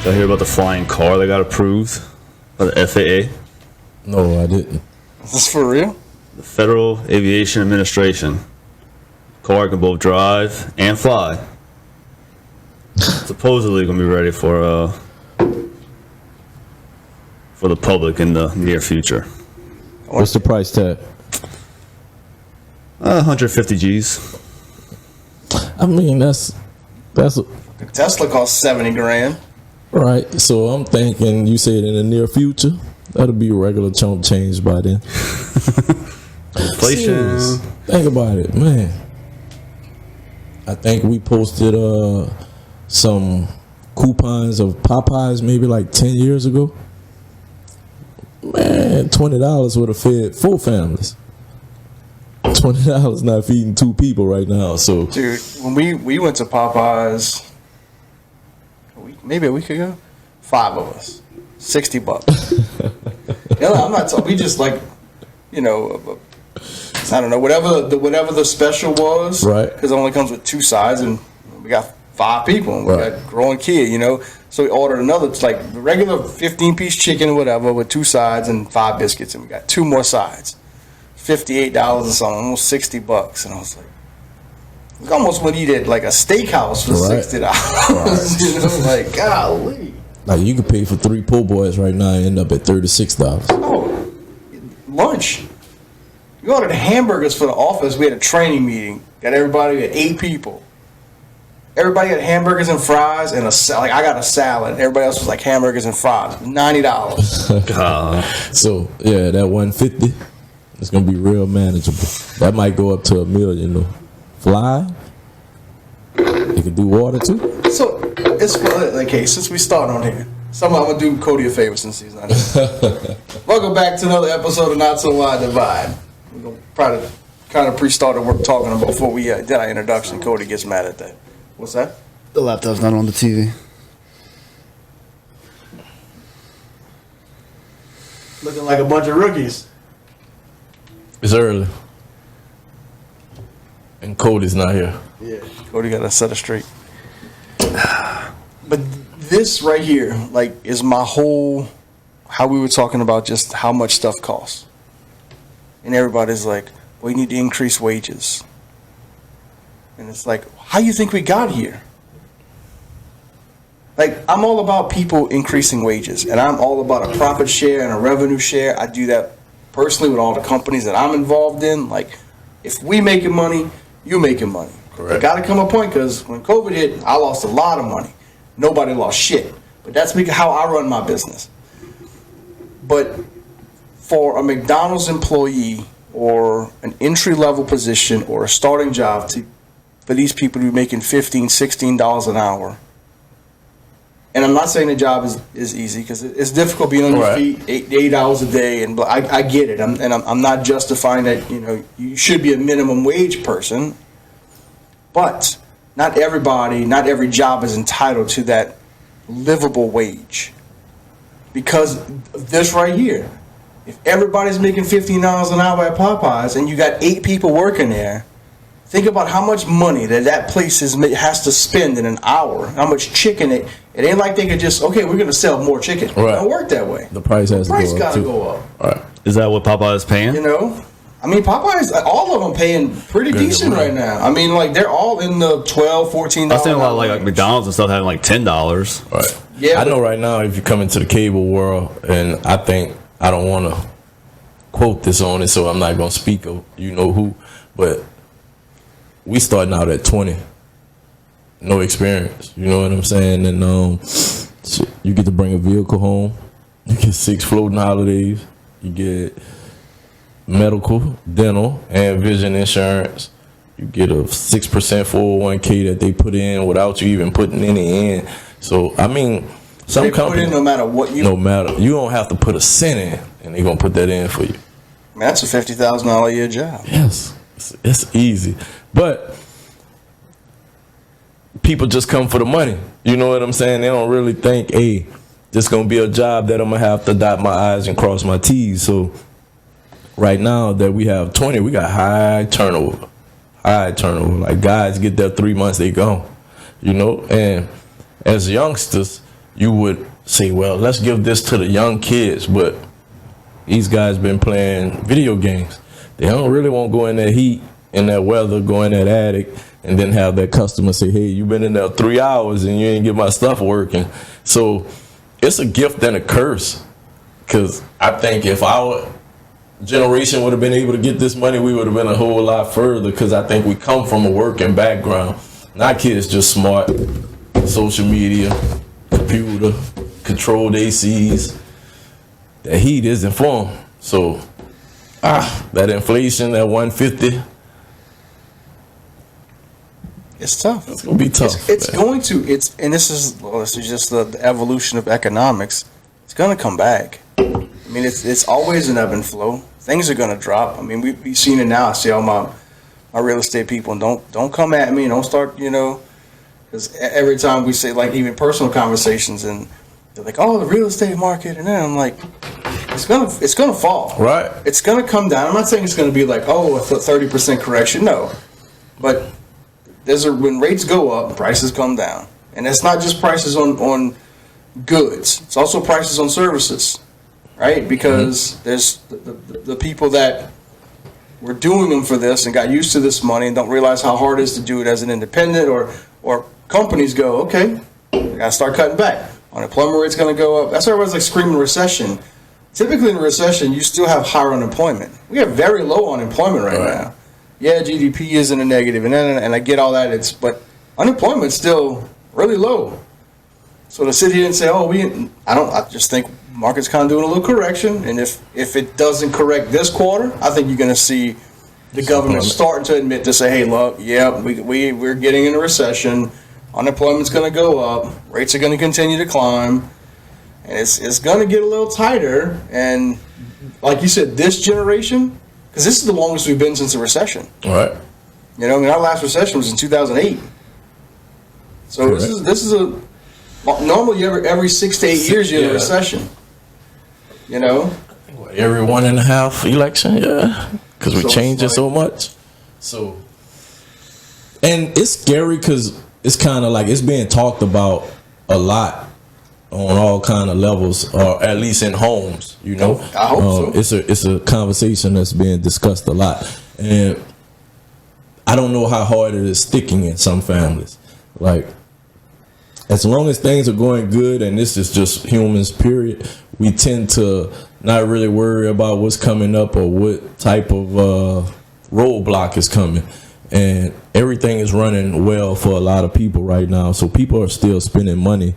Y'all hear about the flying car that got approved by the FAA? No, I didn't. Is this for real? The Federal Aviation Administration. Car can both drive and fly. Supposedly going to be ready for the public in the near future. What's the price tag? 150 G's. I mean, that's Tesla costs 70 grand. right. So I'm thinking, you said in the near future, that'll be regular chunk change by then. Inflation. Serious. Think about it, man. I think we posted some coupons of Popeyes maybe like 10 years ago. Man, $20 would have fed 4 families. $20 not feeding 2 people right now. So, Dude, when we went to Popeyes maybe a week ago, 5 of us, $60. I'm not talking. We just like, I don't know, whatever the special was, right? Because it only comes with 2 sides, and we got 5 people, and we Right. got a growing kid, So we ordered another, it's like the regular 15-piece chicken or whatever with 2 sides and 5 biscuits, and we got 2 more sides, $58 or something, almost $60, and I was like. We almost would eat at like a steakhouse for Right. $60. Right. Like, golly. Like you could pay for 3 po' boys right now and end up at $36. Oh, lunch. We ordered hamburgers for the office. We had a training meeting. Got everybody, we had 8 people. Everybody had hamburgers and fries and like I got a salad. Everybody else was like hamburgers and fries. $90. So yeah, that 150 is gonna be real manageable. That might go up to $1 million though. Fly. You can do water too. So it's okay. Since we start on here, I'm gonna do Cody a favor since he's not here. Welcome back to another episode of Not So Wide Divide. We're gonna try to kind of pre-started work talking about before we did our introduction. Cody gets mad at that. What's that? The laptop's not on the TV. Looking like a bunch of rookies. It's early. And Cody's not here. Yeah, Cody got to set it straight. But this right here, like, is my whole, how we were talking about just how much stuff costs. And everybody's like, well, you need to increase wages. And it's like, how do you think we got here? Like, I'm all about people increasing wages. And I'm all about a profit share and a revenue share. I do that personally with all the companies that I'm involved in. Like, if we making money, you making money. Correct. It got to come a point, because when COVID hit, I lost a lot of money. Nobody lost shit. But that's because how I run my business. But for a McDonald's employee or an entry-level position or a starting job for these people to be making $15, $16 an hour, and I'm not saying the job is easy, because it's difficult being on your feet 8 hours a day, and I get it. I'm not justifying that you should be a minimum wage person, but not every job is entitled to that livable wage. Because of this right here, if everybody's making $15 an hour at Popeyes and you got 8 people working there, think about how much money that place has to spend in an hour. How much chicken it ain't like they could just, okay, we're going to sell more chicken. Right. It don't work that way. The price has to go up. Got to too. go up. All right. Is that what Popeye is paying? I mean, Popeyes, all of them paying pretty decent right now. I mean, like, they're all in the $12, $14. I was thinking about like McDonald's and stuff having like $10. Right. Yeah, I know right now if you come into the cable world, and I don't want to quote this on it, so I'm not going to speak of who, but we starting out at 20. No experience. You know what I'm saying? And you get to bring a vehicle home. You get 6 floating holidays. You get medical, dental, and vision insurance. You get a 6% 401k that they put in without you even putting any in. So, I mean, some they companies, put in no matter what you... No matter. You don't have to put a cent in, and they're going to put that in for you. Man, that's a $50,000 a year job. Yes. It's easy. But people just come for the money. You know what I'm saying? They don't really think, hey, this is going to be a job that I'm going to have to dot my I's and cross my T's. So right now that we have 20, we got high turnover. Like, guys get there 3 months, they gone. And as youngsters, you would say, well, let's give this to the young kids, but these guys been playing video games. They don't really want to go in that heat, in that weather, go in that attic, and then have that customer say, hey, you've been in there 3 hours and you ain't get my stuff working. So it's a gift and a curse, because I think if our generation would have been able to get this money, we would have been a whole lot further, because I think we come from a working background. Now kids just smart, social media, computer, controlled ACs. That heat isn't for them. So that inflation, that 150, It's tough. it's gonna be tough. It's man. going to. And this is just the evolution of economics. It's going to come back. I mean, it's always an ebb and flow. Things are going to drop. I mean, we've seen it now. I see all my real estate people, and don't come at me. Don't start, because every time we say, like, even personal conversations, and they're like, oh, the real estate market, and then I'm like, it's gonna fall. Right. It's gonna come down. I'm not saying it's gonna be like, oh, a 30% correction. No, but when rates go up, prices come down, and it's not just prices on goods. It's also prices on services, right? Because there's the people that were doing them for this and got used to this money and don't realize how hard it is to do it as an independent, or companies go, okay, I gotta start cutting back. Unemployment rate's gonna go up. That's why everyone's like screaming recession. Typically in a recession, you still have higher unemployment. We have very low unemployment right now. Yeah, GDP is in a negative, and I get all that. But unemployment's still really low. So to sit here and say, oh, I just think market's kind of doing a little correction, and if it doesn't correct this quarter, I think you're going to see the government starting to admit to say, hey, look, yeah, we're getting in a recession. Unemployment's going to go up. Rates are going to continue to climb. And it's going to get a little tighter. And like you said, this generation, because this is the longest we've been since a recession. All right. Our last recession was in 2008. So Correct. this is a normally every 6 to 8 years you're in a recession. Every 1.5 election, yeah, because we So change it it's so much. So, and it's scary because it's kind of like it's being talked about a lot on all kind of levels, or at least in homes. I hope so. It's a conversation that's being discussed a lot, and I don't know how hard it is sticking in some families. Like, as long as things are going good, and this is just humans, period, we tend to not really worry about what's coming up or what type of roadblock is coming. And everything is running well for a lot of people right now. So people are still spending money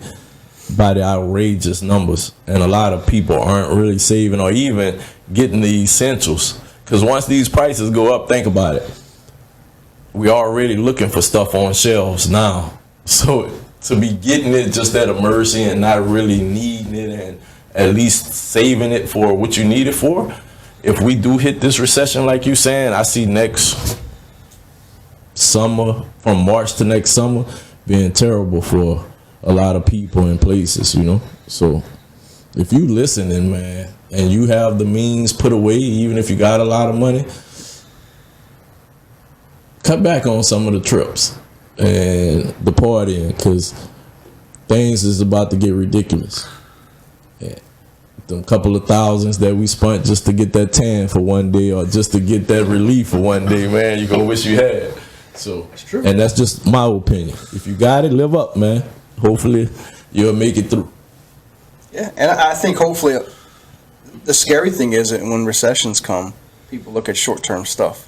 by the outrageous numbers. And a lot of people aren't really saving or even getting the essentials. Because once these prices go up, think about it. We're already looking for stuff on shelves now. So to be getting it just at a mercy and not really needing it and at least saving it for what you need it for, if we do hit this recession like you saying, I see next summer, from March to next summer, being terrible for a lot of people and places, So if you listening, man, and you have the means put away, even if you got a lot of money, cut back on some of the trips and the partying, because things is about to get ridiculous. Yeah. Them couple of thousands that we spent just to get that tan for one day, or just to get that relief for one day, man, you're gonna wish you had. So that's true. And that's just my opinion. If you got it, live up, man. Hopefully you'll make it through. Yeah, and I think hopefully the scary thing is that when recessions come, people look at short-term stuff.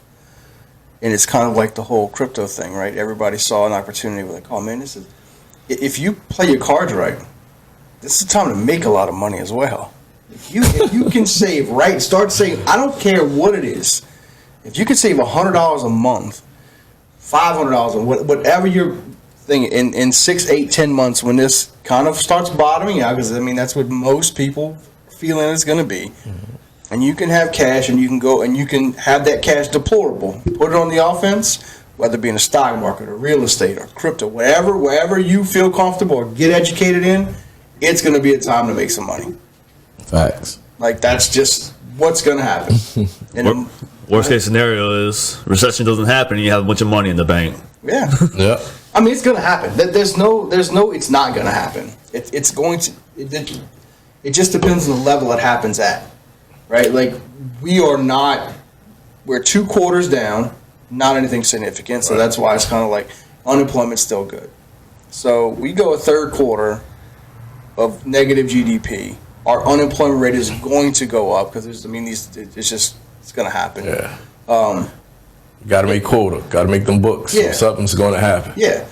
And it's kind of like the whole crypto thing, right? Everybody saw an opportunity. We're like, oh, man, if you play your cards right, this is the time to make a lot of money as well. If you can save, right, start saving. I don't care what it is. If you can save $100 a month, $500 a whatever your thing in 6, 8, 10 months, when this kind of starts bottoming out, because that's what most people feeling it's going to be. Mm-hmm. And you can have cash, and you can go and you can have that cash deployable. Put it on the offense, whether it be in the stock market or real estate or crypto, wherever you feel comfortable or get educated in, it's going to be a time to make some money. Facts. Like, that's just what's going to happen. And Worst case scenario is recession doesn't happen and you have a bunch of money in the bank. Yeah. Yeah. I mean, it's going to happen. There's no, it's not going to happen. It's going to, it just depends on the level it happens at, right? Like, we're 2 quarters down, not anything significant, so that's why it's kind of like unemployment's still good. So we go a third quarter of negative GDP. Our unemployment rate is going to go up because it's going to happen. Yeah. Got to make quota. Got to make them books. Yeah. So something's going to happen. Yeah.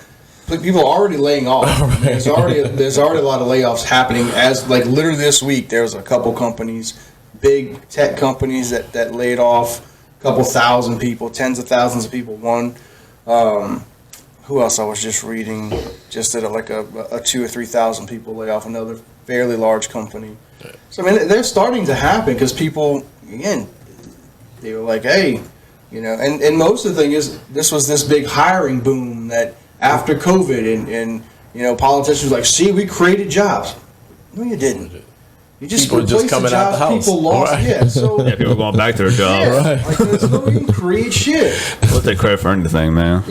But people are already laying off. Right. There's already a lot of layoffs happening. As like literally this week, there was a couple companies, big tech companies that laid off a couple thousand people, tens of thousands of people. One, who else I was just reading, just did a 2,000 or 3,000 people layoff. Another fairly large company. So I mean, they're starting to happen because people, again, they were like, hey, and most of the thing is this was this big hiring boom that after COVID and politicians were like, see, we created jobs. No, you didn't. You just people replaced just coming the jobs out the house. people lost. Right. Yeah, so Yeah, people going back to their jobs. yeah, Right. like there's no you didn't create shit. We'll take credit for anything, man.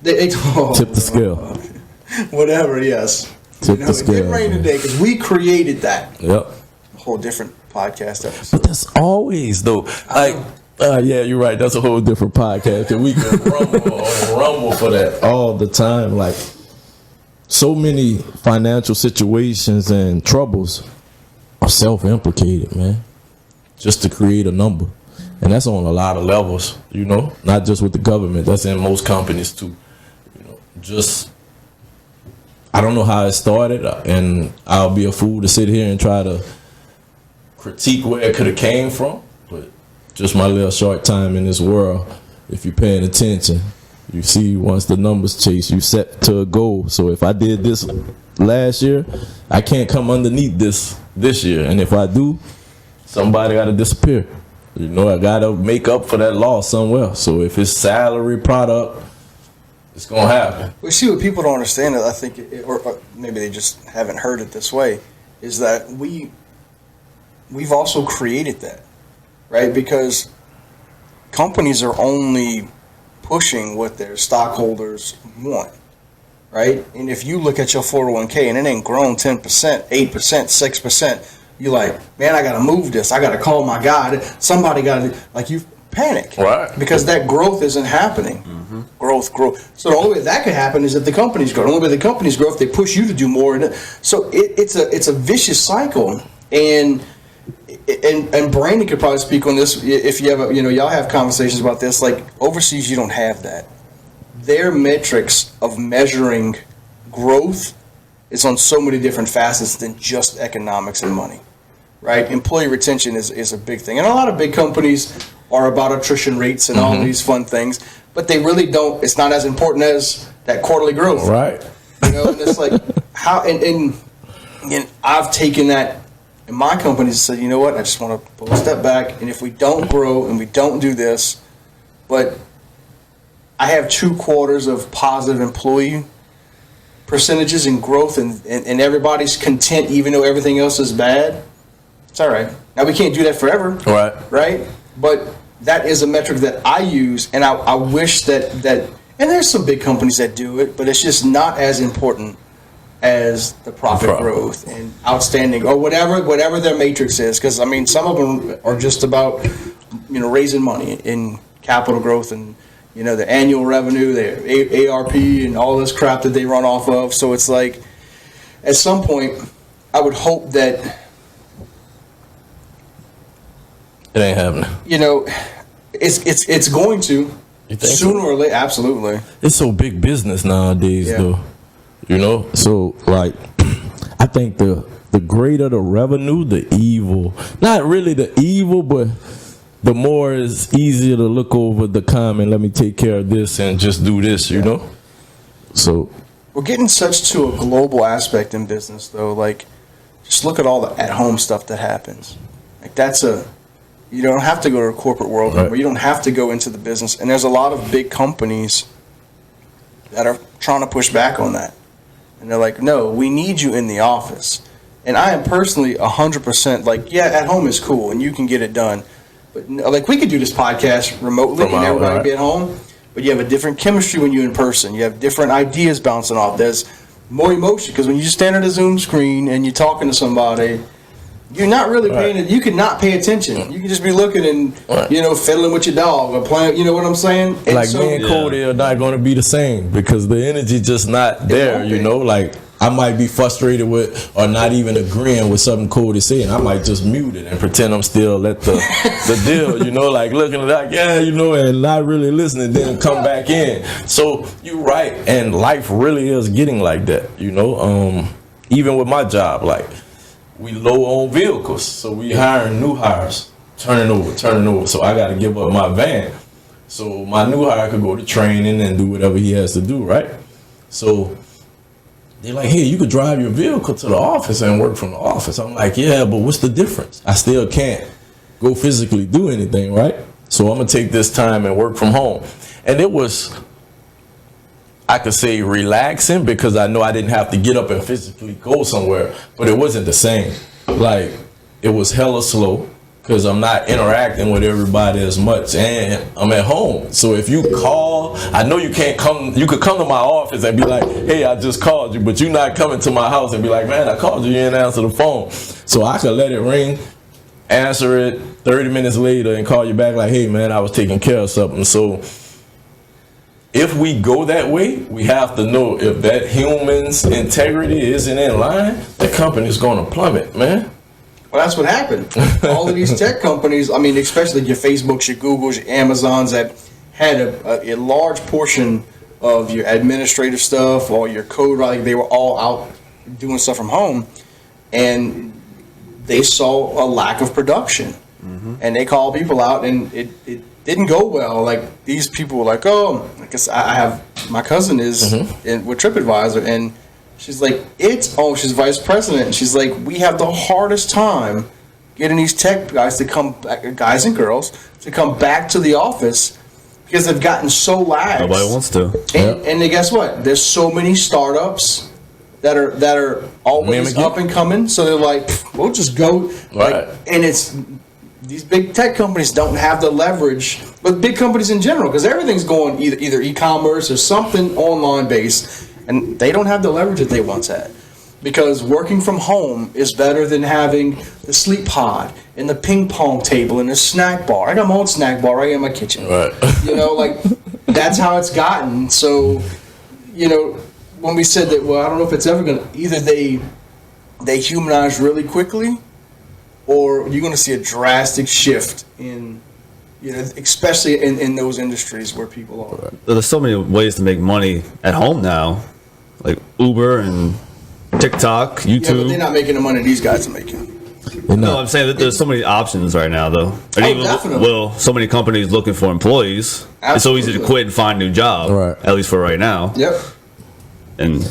They Tip the scale. whatever. Yes, Tip the it scale. didn't rain today because we created that. Yep. A whole different podcast episode. But that's always though. Like, yeah, you're right. That's a whole different podcast. And we can rumble for that all the time. Like, so many financial situations and troubles are self-implicated, man. Just to create a number, and that's on a lot of levels. Not just with the government. That's in most companies too. Just. I don't know how it started, and I'll be a fool to sit here and try to critique where it could have came from, but just my little short time in this world, if you're paying attention, you see once the numbers chase, you set to a goal. So if I did this last year, I can't come underneath this year, and if I do, somebody got to disappear. I got to make up for that loss somewhere. So if it's salary, product, it's going to happen. We see what people don't understand, I think, or maybe they just haven't heard it this way, is that we've also created that, right? Because companies are only pushing what their stockholders want, right? And if you look at your 401k and it ain't grown 10%, 8%, 6%, you're like, man, I got to move this. I got to call my guy. Somebody got to, like, you panic. Right. Because that growth isn't happening. Mm-hmm. Growth. So the only way that could happen is if the companies grow. The only way the companies grow if they push you to do more. So it's a vicious cycle. And Brandon could probably speak on this if you have y'all have conversations about this. Like overseas, you don't have that. Their metrics of measuring growth is on so many different facets than just economics and money, right? Employee retention is a big thing, and a lot of big companies are about attrition rates and all these fun things, but they really don't. It's not as important as that quarterly growth, Right. And it's like how and I've taken that in my companies and said, you know what, I just want to pull a step back, and if we don't grow and we don't do this, but I have 2 quarters of positive employee percentages and growth, and everybody's content even though everything else is bad, it's all right. Now we can't do that forever, right? But that is a metric that I use, and I wish that and there's some big companies that do it, but it's just not as important as the profit growth and outstanding or whatever their matrix is. Because I mean, some of them are just about raising money in capital growth and the annual revenue, the ARP, and all this crap that they run off of. So it's like, at some point, I would hope that It ain't happening. It's going to You think sooner or later. Absolutely. It's so big business nowadays, though. So like, I think the greater the revenue, the evil. Not really the evil, but the more it's easier to look over the comment. Let me take care of this and just do this. So we're getting such to a global aspect in business, though. Like, just look at all the at-home stuff that happens. Like you don't have to go to a corporate world anymore. You don't have to go into the business. And there's a lot of big companies that are trying to push back on that. And they're like, no, we need you in the office. And I am personally 100% like, yeah, at home is cool and you can get it done. But like, we could do this podcast remotely and everybody be at home. but you have a different chemistry when you're in person. You have different ideas bouncing off. There's more emotion because when you just stand at a Zoom screen and you're talking to somebody, you're not really paying it. You could not pay attention. You could just be looking and fiddling with your dog or playing. You know what I'm saying? And like me and Cody are not going to be the same because the energy just not there. Like I might be frustrated with or not even agreeing with something Cody saying. I might just mute it and pretend I'm still at the deal. Like looking like and not really listening. Then come back in. So you're right, and life really is getting like that. Even with my job, like. We low on vehicles, so we hiring new hires, turning over. So I got to give up my van, so my new hire could go to training and do whatever he has to do, right? So they're like, hey, you could drive your vehicle to the office and work from the office. I'm like, yeah, but what's the difference? I still can't go physically do anything, right? So I'm gonna take this time and work from home. And it was, I could say, relaxing because I know I didn't have to get up and physically go somewhere, but it wasn't the same. Like, it was hella slow because I'm not interacting with everybody as much, and I'm at home. So if you call, I know you can't come, you could come to my office and be like, hey, I just called you, but you're not coming to my house and be like, man, I called you, you didn't answer the phone. So I could let it ring, answer it 30 minutes later and call you back like, hey, man, I was taking care of something. So if we go that way, we have to know if that human's integrity isn't in line, the company's going to plummet, man. Well, that's what happened. All of these tech companies, I mean, especially your Facebooks, your Googles, your Amazons that had a large portion of your administrative stuff or your code writing, they were all out doing stuff from home, and they saw a lack of production. And they called people out, and it didn't go well. Like, these people were like, oh, I guess I have, my cousin is with TripAdvisor, and she's like, she's vice president, and she's like, we have the hardest time getting these tech guys to come back, guys and girls, to come back to the office because they've gotten so lax. Nobody wants to. And then guess what? There's so many startups that are always up and coming, so they're like, we'll just go. Right. And it's, these big tech companies don't have the leverage, but big companies in general, because everything's going either e-commerce or something online based, and they don't have the leverage that they once had. Because working from home is better than having the sleep pod and the ping pong table and the snack bar. I got my own snack bar right in my kitchen. Right. Like, that's how it's gotten. So, when we said that, well, I don't know if it's ever going to, either they humanize really quickly, or you're going to see a drastic shift in, especially in those industries where people are. There's so many ways to make money at home now, like Uber and TikTok, YouTube. Yeah, but they're not making the money these guys are making. No, I'm saying that there's so many options right now, though. And definitely. So many companies looking for employees. Absolutely. It's so easy to quit and find a new job, at least for right now. Yep. And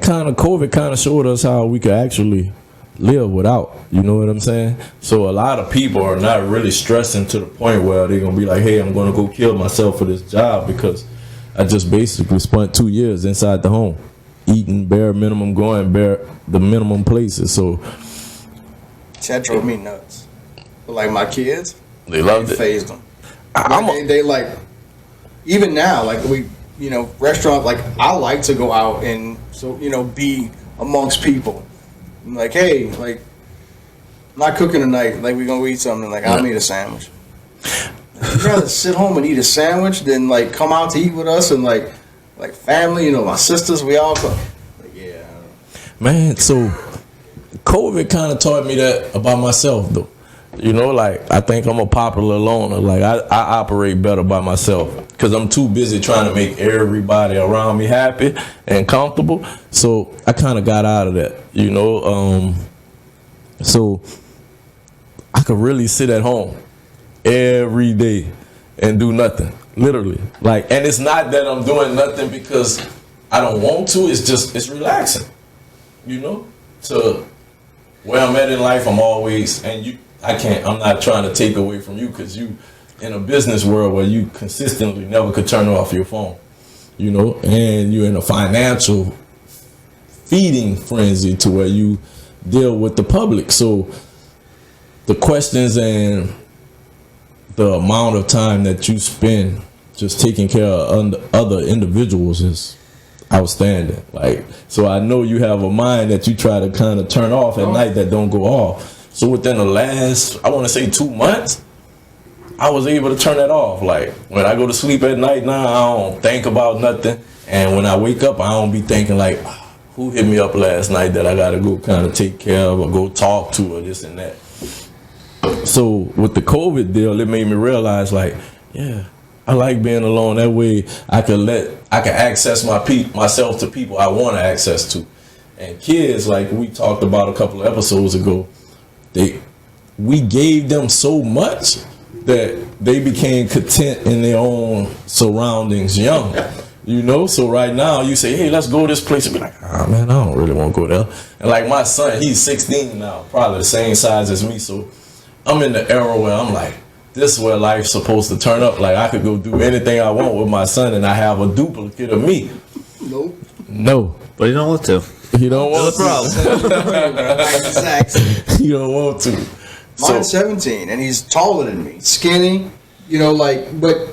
kind of COVID kind of showed us how we could actually live without, you know what I'm saying? So a lot of people are not really stressing to the point where they're gonna be like, hey, I'm gonna go kill myself for this job because I just basically spent 2 years inside the home, eating bare minimum, going bare the minimum places. So that drove me nuts. But like my kids, they loved it. Phased them. They like, even now, like restaurant, like I like to go out and be amongst people. I'm like, hey, like, I'm not cooking tonight. Like, we're gonna eat something. Like, I'll eat a sandwich. I'd rather sit home and eat a sandwich than like come out to eat with us and like family. My sisters, we all like, yeah. Man, so COVID kind of taught me that about myself, though. Like, I think I'm a popular loner. Like, I operate better by myself because I'm too busy trying to make everybody around me happy and comfortable. So I kind of got out of that, so I could really sit at home every day and do nothing, literally. Like, and it's not that I'm doing nothing because I don't want to. It's just, it's relaxing, So where I'm at in life, I'm always, and I'm not trying to take away from you because you in a business world where you consistently never could turn off your phone, and you're in a financial feeding frenzy to where you deal with the public. So the questions and the amount of time that you spend just taking care of other individuals is outstanding. Like, so I know you have a mind that you try to kind of turn off at night that don't go off. So within the last, I want to say 2 months, I was able to turn that off. Like, when I go to sleep at night now, I don't think about nothing. And when I wake up, I don't be thinking like, who hit me up last night that I got to go kind of take care of or go talk to or this and that. So with the COVID deal, it made me realize like, yeah, I like being alone. That way I can access myself to people I want to access to. And kids, like we talked about a couple of episodes ago, we gave them so much that they became content in their own surroundings young. You know, so right now you say, hey, let's go to this place, and be like, man, I don't really want to go there. And like my son, he's 16 now, probably the same size as me. So I'm in the era where I'm like, this is where life's supposed to turn up. Like I could go do anything I want with my son, and I have a duplicate of me. Nope. No, But you don't want to. you don't want That's to. Exactly. You don't want to. Mine's 17, and he's taller than me, skinny. You know, like, but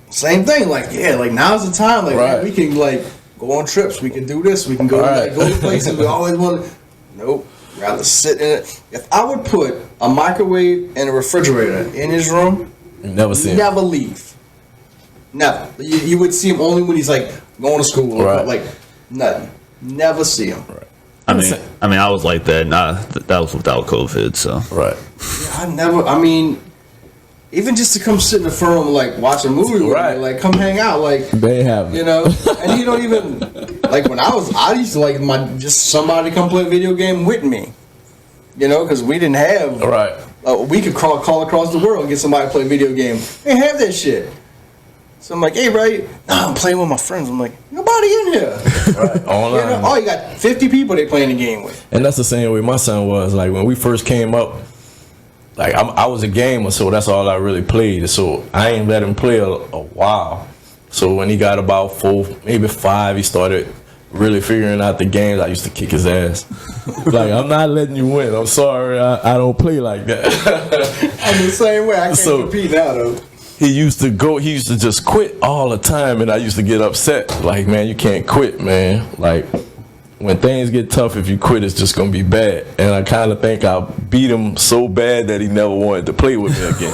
same thing. Like, yeah, like now's the time. Like, Right. man, we can like go on trips. We can do this. We can go Right. to, like, go to places we always want. Nope. Rather sit in it. If I would put a microwave and a refrigerator in his room, You never see him. never leave. Never. You would see him only when he's like going to school. Or, Right. like nothing. Never see him. Right. I mean, I was like that. Nah, that was without COVID. So Right. I mean, even just to come sit in the front room, like watch a movie with Right. me, like come hang out, like, They have it. you know. And you don't even like when I used to like just somebody to come play a video game with me, you know, because we didn't have Right. we could call across the world and get somebody to play a video game. They didn't have that shit. So I'm like, hey, right? Nah, I'm playing with my friends. I'm like, nobody in here. Right. Online. You know, oh, you got 50 people they playing the game with. And that's the same way my son was. Like when we first came up, like I was a gamer, so that's all I really played. So I ain't let him play a while. So when he got about 4, maybe 5, he started really figuring out the games. I used to kick his ass. Like, I'm not letting you win. I'm sorry, I don't play like that. I'm the same way. I can't So- compete now, though. He used to just quit all the time, and I used to get upset. Like, man, you can't quit, man. Like, when things get tough, if you quit, it's just gonna be bad. And I kind of think I beat him so bad that he never wanted to play with me again.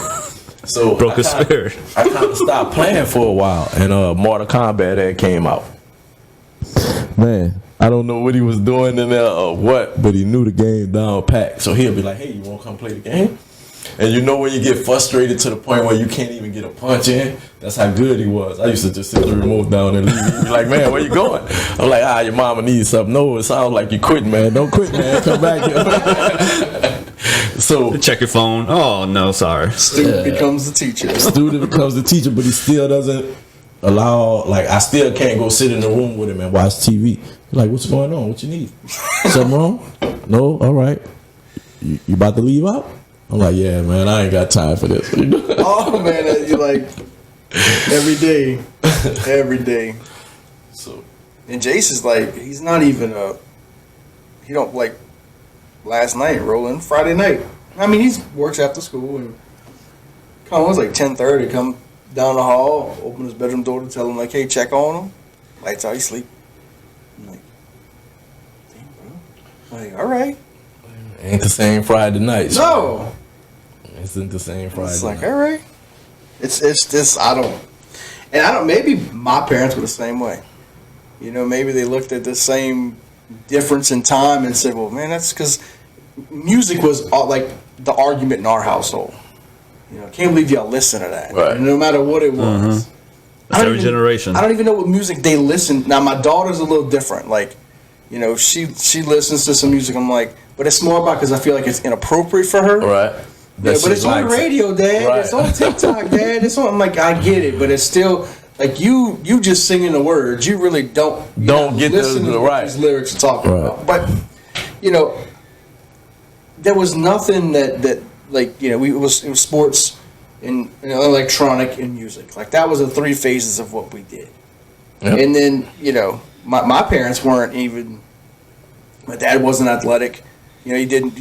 So broke his spirit. I kind of stopped playing for a while, and Mortal Kombat had came out. Man, I don't know what he was doing in there or what, but he knew the game down pat. So he'll be like, "Hey, you want to come play the game?" And you know when you get frustrated to the point where you can't even get a punch in? That's how good he was. I used to just sit the remote down and leave. He'd be like, man, where you going? I'm like, your mama needs something. No, it sounds like you quitting, man. Don't quit, man. Come back here. So Check your phone. Oh no, sorry. Student becomes the teacher. student becomes the teacher, but he still doesn't allow, like, I still can't go sit in the room with him and watch TV. He's like, what's going on? What you need? Something wrong? No? All right. You about to leave out? I'm like, yeah, man, I ain't got time for this. Oh man, you like every day. So, And Jace is like, he's not even he don't like last night rolling Friday night. I mean, he works after school and come on, it's like 10:30. Come down the hall, open his bedroom door to tell him like, hey, check on him. Lights out, he sleep. I'm like, damn, bro. Like, all right. ain't the same Friday night. No. Isn't the same Friday It's like, night. all right. It's this, I don't, maybe my parents were the same way. You know, maybe they looked at the same difference in time and said, well, man, that's because music was like the argument in our household. You know, can't believe y'all listen to that. Right. No matter what it was. That's every generation. I don't even know what music they listen. Now, my daughter's a little different. Like, you know, she listens to some music. I'm like, but it's more about because I feel like it's inappropriate for her. Right. Yeah, but it's on the radio, Dad. Right. It's on TikTok, Dad. It's on. I'm like, I get it, but it's still like you just singing the words. You really don't Get listen the to what right. these lyrics are talking Right. about. But you know, there was nothing that like, you know, it was sports and, you know, electronic and music. Like that was the 3 phases of what we did. Yep. And then, you know, my parents weren't even. My dad wasn't athletic. You know, he didn't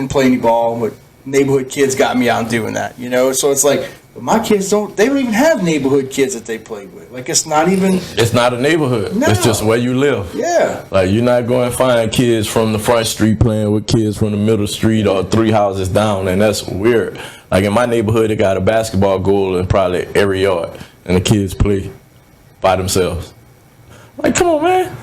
play any ball, but neighborhood kids got me out doing that, you know. So it's like But my kids they don't even have neighborhood kids that they play with. Like, it's not even. It's not a neighborhood. No. It's just where you live. Yeah. Like, you're not going to find kids from the front street playing with kids from the middle street or 3 houses down, and that's weird. Like, in my neighborhood, they got a basketball goal in probably every yard, and the kids play by themselves. Like, come on, man.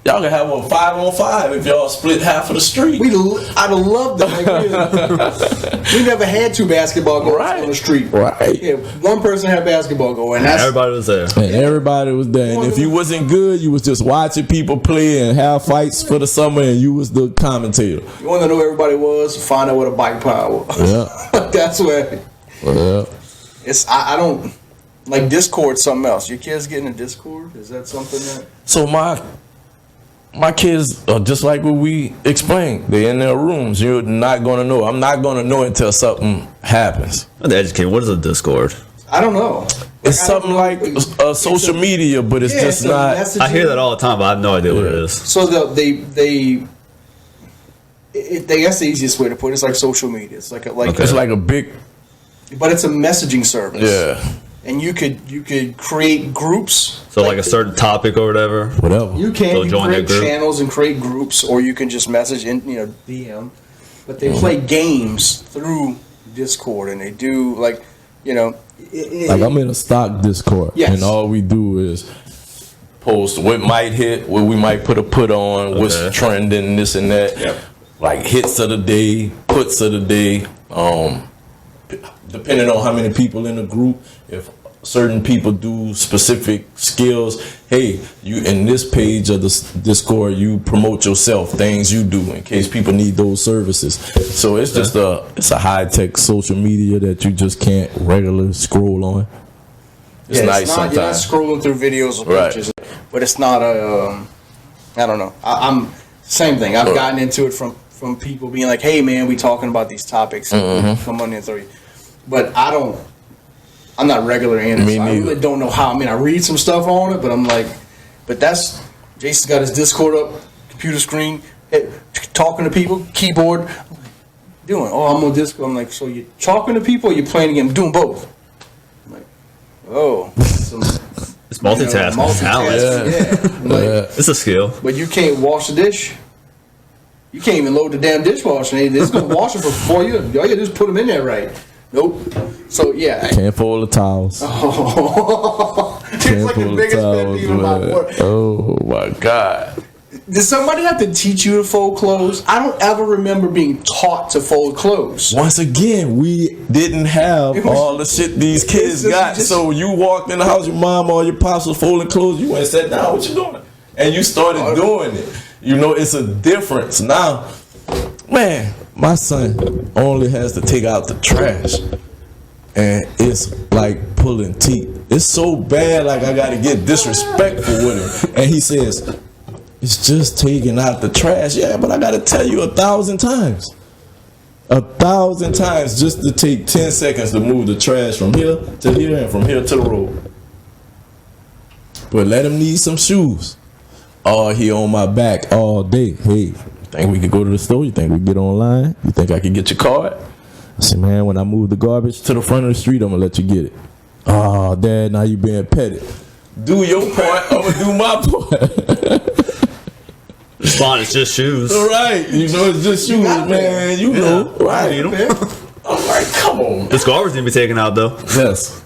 Y'all can have a 5-on-5 if y'all split half of the street. I'd have loved that. Like, we never had 2 basketball goals on the street. Right. Yeah, one person had basketball goal, and that's Everybody was there. And everybody was there. And if you wasn't good, you was just watching people play and have fights for the summer, and you was the commentator. You want to know who everybody was? Find out what a bike pile was. Yeah. That's where Yeah. it's. I don't like Discord. Something else. Your kids getting a Discord? Is that something that? So my kids are just like what we explained. They're in their rooms. You're not going to know. I'm not going to know until something happens. The educated. What is a Discord? I don't know. It's something like social media, but it's just not. I hear that all the time, but I have no idea what it is. So they that's the easiest way to put it. It's like social media. It's like It's like a big. but it's a messaging service. Yeah. And you could create groups. So like a certain topic or whatever. Whatever. You can They'll join create their group. channels and create groups, or you can just message in, DM. But they play games through Discord, and they do like, Like, I'm in a stock Discord, Yes. and all we do is post what might hit, what we might put on, what's trending, this and that. Yep. Like hits of the day, puts of the day. Depending on how many people in the group, if certain people do specific skills, hey, you in this page of the Discord, you promote yourself, things you do in case people need those services. So it's just it's a high tech social media that you just can't regularly scroll on. It's nice sometimes. You're not scrolling through videos or pictures, but it's not a. I don't know. I'm same thing. I've gotten into it from people being like, "Hey, man, we talking about these topics. Come on in, 3." But I'm not regular in it. So I really don't know how. I mean, I read some stuff on it, but I'm like, Jason's got his Discord up, computer screen, talking to people, keyboard, doing. Oh, I'm on Discord. I'm like, so you're talking to people or you're playing a game? I'm doing both. I'm like, oh. It's multitasking. Talent. Yeah. It's a skill. But you can't wash the dish. You can't even load the damn dishwasher. It's going to wash them for you. All you got to do is put them in there right. Nope. So, yeah. Can't fold the towels. It's like the biggest pet peeve in my world. Oh, my God. Did somebody have to teach you to fold clothes? I don't ever remember being taught to fold clothes. Once again, we didn't have all the shit these kids got. So you walked in the house, your mom or your pops was folding clothes. You went and sat down. What you doing? And you started doing it. It's a difference. Now, man, my son only has to take out the trash. And it's like pulling teeth. It's so bad, like I got to get disrespectful with him. And he says, it's just taking out the trash. Yeah, but I got to tell you 1,000 times. 1,000 times just to take 10 seconds to move the trash from here to here and from here to the road. But let him need some shoes. Oh, he on my back all day. Hey, you think we could go to the store? You think we could get online? You think I could get your card? I said, man, when I move the garbage to the front of the street, I'm going to let you get it. Oh, Dad, now you being petted. Do your part, I'm going to do my part. Spawn, it's just shoes. All right. It's just shoes, man. You know. Right. You know? I'm like, come on, man. This garbage didn't be taken out, though. Yes.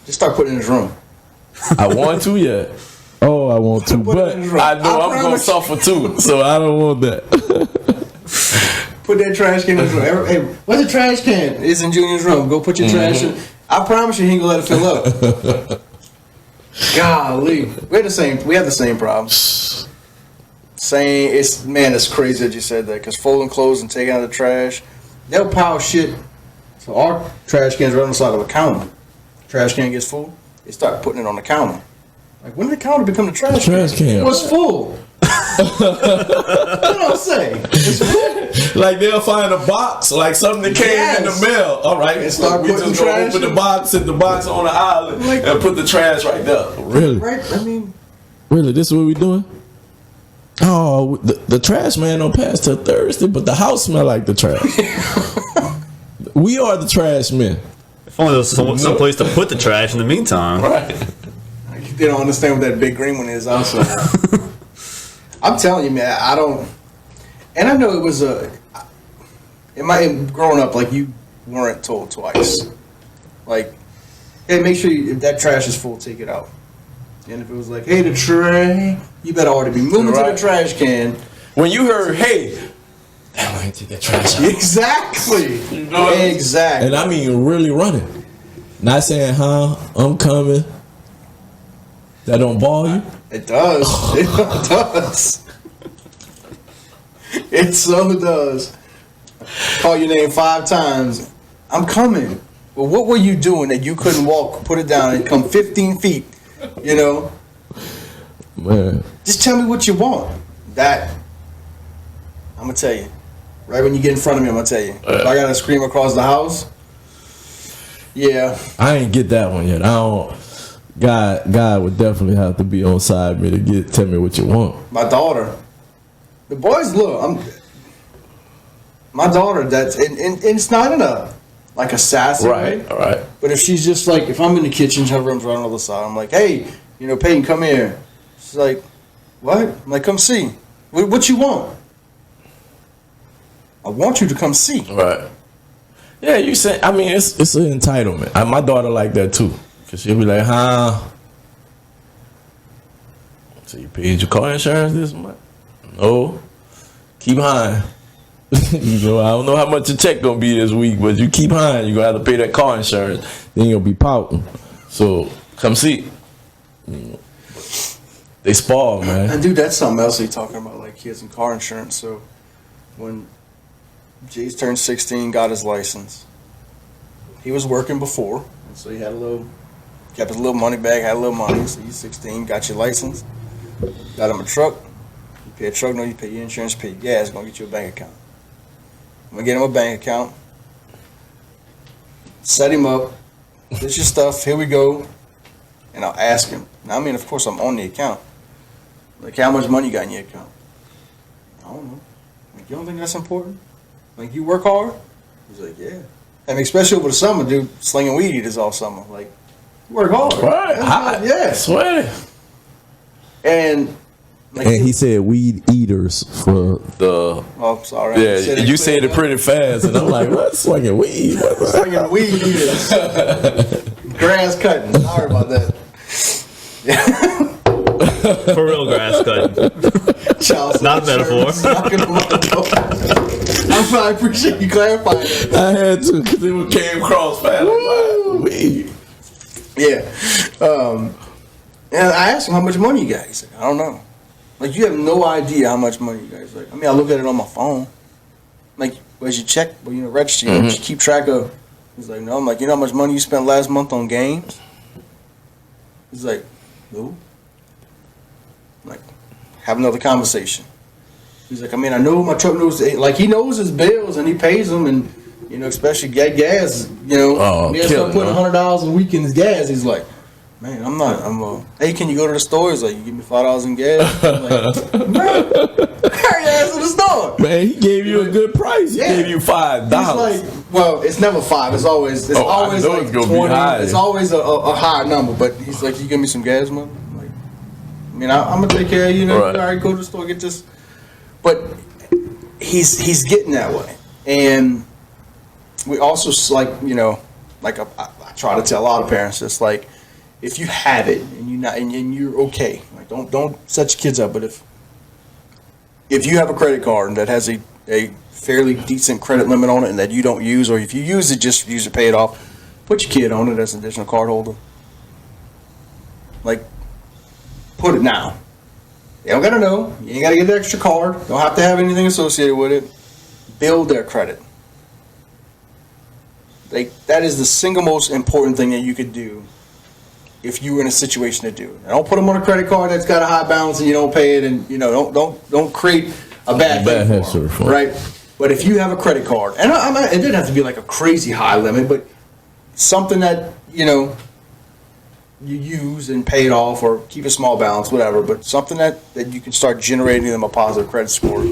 Just start putting it in his room. I want to, yeah. Oh, I want to, but I know I'm going to suffer too, so I don't want that. Put that trash can in his room. Hey, where's the trash can? It's in Junior's room. Go put your trash in. I promise you he ain't going to let it fill up. Golly. We have the same problem. It's crazy that you said that, because folding clothes and taking out the trash, they'll pile shit. So our trash can's right on the side of a counter. Trash can gets full, they start putting it on the counter. Like, when did the counter become the trash can? It was full. What do I say? It's full. Like, they'll find a box, like something that came in the mail. All right, and start we just go open the box, sit the box on the island, and put the trash right there. Really? Right? I mean, really? This is what we doing? Oh, the trash man don't pass till Thursday, but the house smell like the trash. We are the trash men. If only there was some place to put the trash in the meantime. Right. They don't understand what that big green one is also. I'm telling you, man, I don't. And I know it was growing up, like, you weren't told twice. Like, hey, make sure if that trash is full, take it out. And if it was like, hey, the tray, you better already be moving to the trash can. When you heard, hey, damn, I ain't take that trash out. Exactly. You know what? Exactly. And I mean really running. Not saying, I'm coming. That don't bother you? It does. It does. It so does. Call your name 5 times. I'm coming. Well, what were you doing that you couldn't walk, put it down, and come 15 feet? You know? Man. Just tell me what you want. That, I'm going to tell you. Right when you get in front of me, I'm going to tell you. If I got to scream across the house, yeah. I ain't get that one yet. I don't. God would definitely have to be on side me to tell me what you want. My daughter. The boys, look, my daughter, that's, and it's not in a, like a sassy way. Right. But if she's just like, if I'm in the kitchen, her room's right on the other side, I'm like, hey, Peyton, come here. She's like, what? I'm like, come see. What you want? I want you to come see. Right. Yeah, you say, I mean, it's an entitlement. My daughter like that too. Because she'll be like, so you paid your car insurance this month? No. Keep high. I don't know how much your check gonna be this week, but you keep high. You're gonna have to pay that car insurance. Then you'll be pouting. So come see. They spoil, man. And dude, that's something else you're talking about, like kids and car insurance. So when Jay's turned 16, got his license, he was working before, and so he had kept his little money bag, had a little money. So he's 16, got your license, got him a truck. You pay a truck, no, you pay your insurance, pay your gas, gonna get you a bank account. I'm gonna get him a bank account, set him up, get your stuff, here we go, and I'll ask him. Now, I mean, of course, I'm on the account. Like, how much money you got in your account? I don't know. Like, you don't think that's important? Like, you work hard? He's like, yeah. I mean, especially over the summer, dude, slinging weed eaters all summer. Like, you work hard. Right. Hot, yeah. Sweaty. And, like, And he said weed eaters for the. oh, sorry. Yeah, you said it pretty fast, and I'm like, what? Slinging weed? Slinging weed eaters. Grass cutting. Sorry about that. For real grass cutting. Not a metaphor. I appreciate you clarifying that. I had to because it came across fast. Like, weed. Yeah. And I asked him how much money you got. He said, I don't know. Like, you have no idea how much money you got. He's like, I mean, I look at it on my phone. Like, where's your check? Well, register. You keep track of. He's like, no. I'm like, you know how much money you spent last month on games? He's like, no. I'm like, have another conversation. He's like, I mean, I know my truck knows, like, he knows his bills and he pays them, and, especially get gas, he has to put $100 a week in his gas. He's like, man, hey, can you go to the store? He's like, you give me $5 in gas? I'm like, man, carry your ass to the store. Man, he gave you a good price. He gave you $5. He's like, well, it's never 5. It's always like it's gonna 20. be high. It's always a higher number. But he's like, you give me some gas money? I'm like, I mean, I'm gonna take care of you. Right. All right, go to the store, get this. But he's getting that way, and we also I try to tell a lot of parents this, like, if you have it and you're okay, like, don't set your kids up. But if you have a credit card that has a fairly decent credit limit on it and that you don't use, or if you use it, just use it, pay it off, put your kid on it as an additional card holder. Like, put it now. You don't gotta know. You ain't gotta get the extra card. Don't have to have anything associated with it. Build their credit. That is the single most important thing that you could do if you were in a situation to do it. Now, don't put them on a credit card that's got a high balance and you don't pay it, and don't create a bad thing for them, right? But if you have a credit card, and it didn't have to be like a crazy high limit, but something that you use and pay it off, or keep a small balance, whatever, but something that you can start generating them a positive credit score,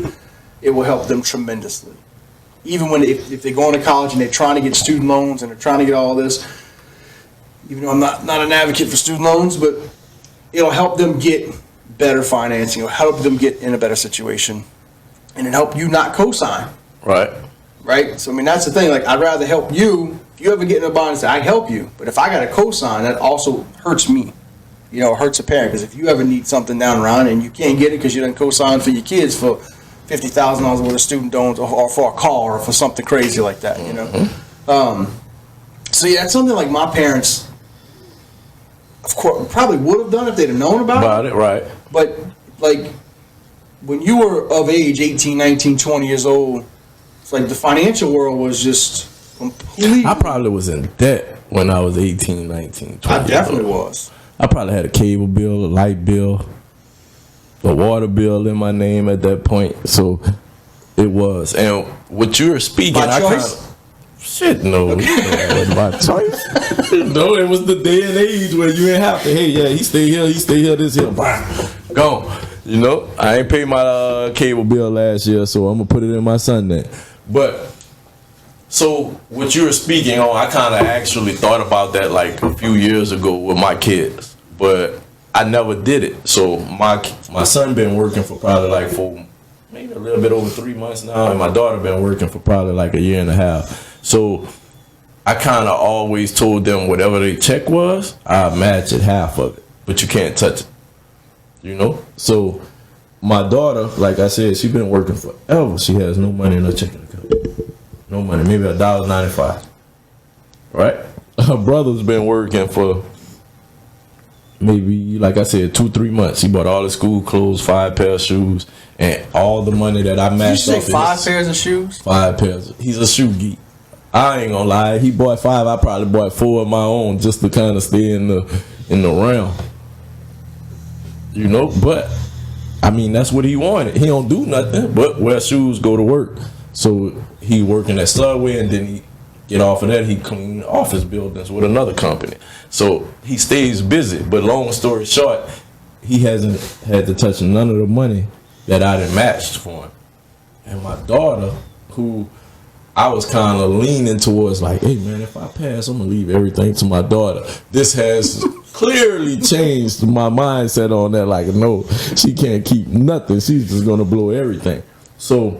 it will help them tremendously. even when if they go into college and they're trying to get student loans and they're trying to get all this, even though I'm not an advocate for student loans, but it'll help them get better financing. It'll help them get in a better situation, and it'll help you not co-sign. Right? So, I mean, that's the thing. Like, I'd rather help you. If you ever get in a bond and say, I help you, but if I got a co-sign, that also hurts me. You know, it hurts a parent, because if you ever need something down the line and you can't get it because you didn't co-sign for your kids for $50,000 worth of student loans, or for a car, or for something crazy like that, you know? So, yeah, that's something like my parents, of course, probably would have done if they'd have known about it. Right. But, like, when you were of age, 18, 19, 20 years old, it's like the financial world was just completely... I probably was in debt when I was 18, 19, 20. I definitely was. I probably had a cable bill, a light bill, a water bill in my name at that point. So it was. And what you were speaking, By choice? Shit, no. It wasn't my choice. No, it was the day and age where you ain't have to, hey, yeah, he stay here, this here. Gone. You know, I ain't paid my cable bill last year, so I'm going to put it in my son then. But, so what you were speaking on, I kind of actually thought about that like a few years ago with my kids, but I never did it. So my son been working for probably like for maybe a little bit over 3 months now, and my daughter been working for probably like a year and a half. So I kind of always told them whatever their check was, I'll match it, half of it, but you can't touch it. You know? So my daughter, like I said, she been working forever. She has no money in her checking account. No money, maybe $1.95. Right? Her brother's been working for maybe, like I said, 2-3 months. He bought all his school clothes, 5 pair of shoes, and all the money that I matched Did you off. say 5 pairs of shoes? 5 pairs. He's a shoe geek. I ain't gonna lie. He bought 5. I probably bought 4 of my own just to kind of stay in the realm. You know, but I mean, that's what he wanted. He don't do nothing but wear shoes, go to work. So he working at Subway, and then he get off of that, he clean office buildings with another company. So he stays busy. But long story short, he hasn't had to touch none of the money that I done matched for him. And my daughter, who I was kind of leaning towards, like, hey man, if I pass, I'm gonna leave everything to my daughter. This has clearly changed my mindset on that. Like, no, she can't keep nothing. She's just gonna blow everything. So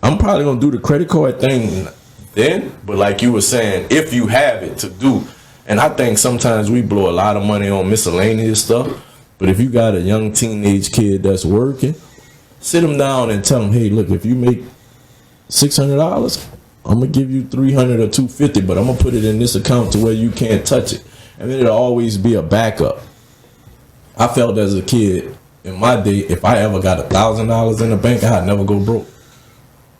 I'm probably gonna do the credit card thing then. But like you were saying, if you have it to do, and I think sometimes we blow a lot of money on miscellaneous stuff. But if you got a young teenage kid that's working, sit them down and tell them, hey, look, if you make $600, I'm gonna give you $300 or $250, but I'm gonna put it in this account to where you can't touch it, and then it'll always be a backup. I felt as a kid in my day, if I ever got $1,000 in the bank, I'd never go broke.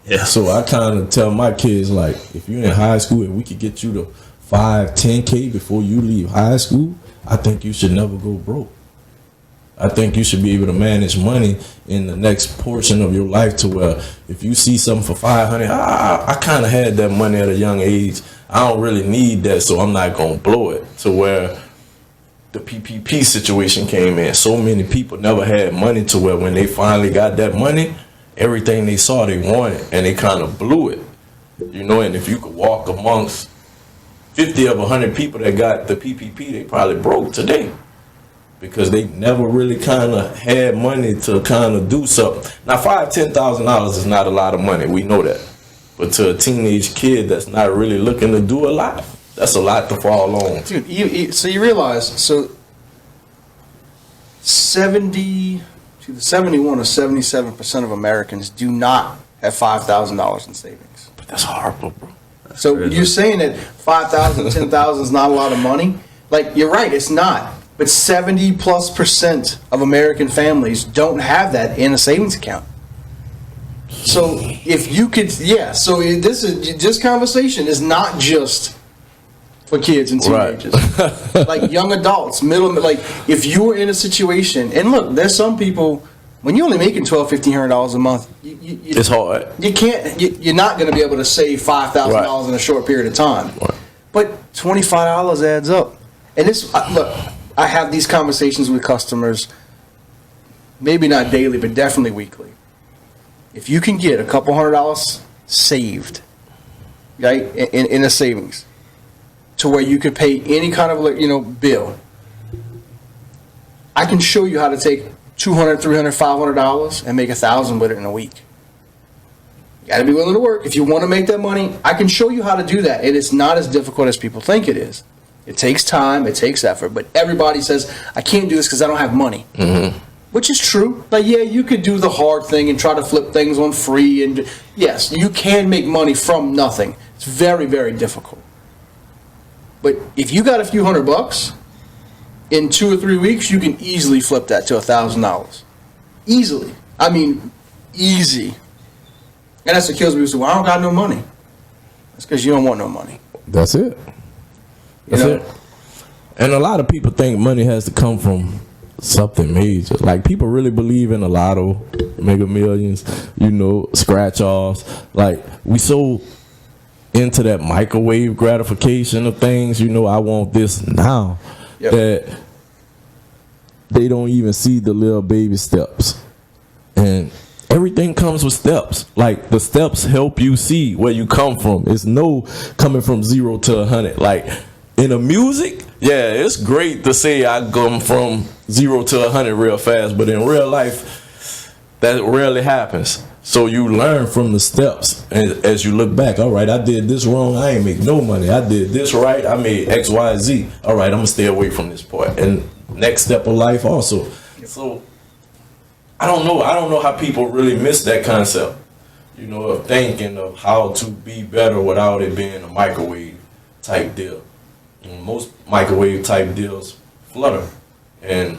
Yeah. So I kind of tell my kids, like, if you're in high school and we could get you to 5-10K before you leave high school, I think you should never go broke. I think you should be able to manage money in the next portion of your life to where if you see something for $500, I kind of had that money at a young age. I don't really need that, so I'm not going to blow it. To where the PPP situation came in. So many people never had money to where when they finally got that money, everything they saw they wanted, and they kind of blew it. You know, and if you could walk amongst 50 of 100 people that got the PPP, they probably broke today. Because they never really kind of had money to kind of do something. Now, $5,000-$10,000 is not a lot of money. We know that. But to a teenage kid that's not really looking to do a lot, that's a lot to fall on. Dude, so you realize, so 71 or 77% of Americans do not have $5,000 in savings. But that's horrible, bro. So you're saying that $5,000, $10,000 is not a lot of money? Like, you're right, it's not. But 70+% of American families don't have that in a savings account. So if you could, this conversation is not just for kids and teenagers. Right. Like young adults, like if you were in a situation, and look, there's some people, when you're only making $1,200-$1,500 a month, it's hard. You can't, you're not going to be able to save $5,000 in a short period of time. Right. But $25 adds up. And this, look, I have these conversations with customers, maybe not daily, but definitely weekly. If you can get a couple $100 saved, right, in a savings, to where you could pay any kind of bill. I can show you how to take $200, $300, $500 and make $1,000 with it in a week. You got to be willing to work. If you want to make that money, I can show you how to do that. It is not as difficult as people think it is. It takes time, it takes effort, but everybody says, I can't do this because I don't have money. Mm-hmm. Which is true. Like, yeah, you could do the hard thing and try to flip things on free. And yes, you can make money from nothing. It's very, very difficult. But if you got a few $100, in 2 or 3 weeks, you can easily flip that to $1,000. Easily. I mean, easy. And that's what kills me. Well, I don't got no money. That's because you don't want no money. That's it. That's it. And a lot of people think money has to come from something major. Like, people really believe in the lotto, Mega Millions, scratch offs. Like, we so into that microwave gratification of things, I want this now, that they don't even see the little baby steps. And everything comes with steps. Like, the steps help you see where you come from. It's no coming from 0 to 100. Like, in the music, yeah, it's great to say I come from 0 to 100 real fast, but in real life, that rarely happens. So you learn from the steps, and as you look back, all right, I did this wrong, I ain't make no money. I did this right, I made X, Y, Z. All right, I'm gonna stay away from this part. And next step of life also. So I don't know how people really miss that concept, of thinking of how to be better without it being a microwave type deal. Most microwave type deals flutter, and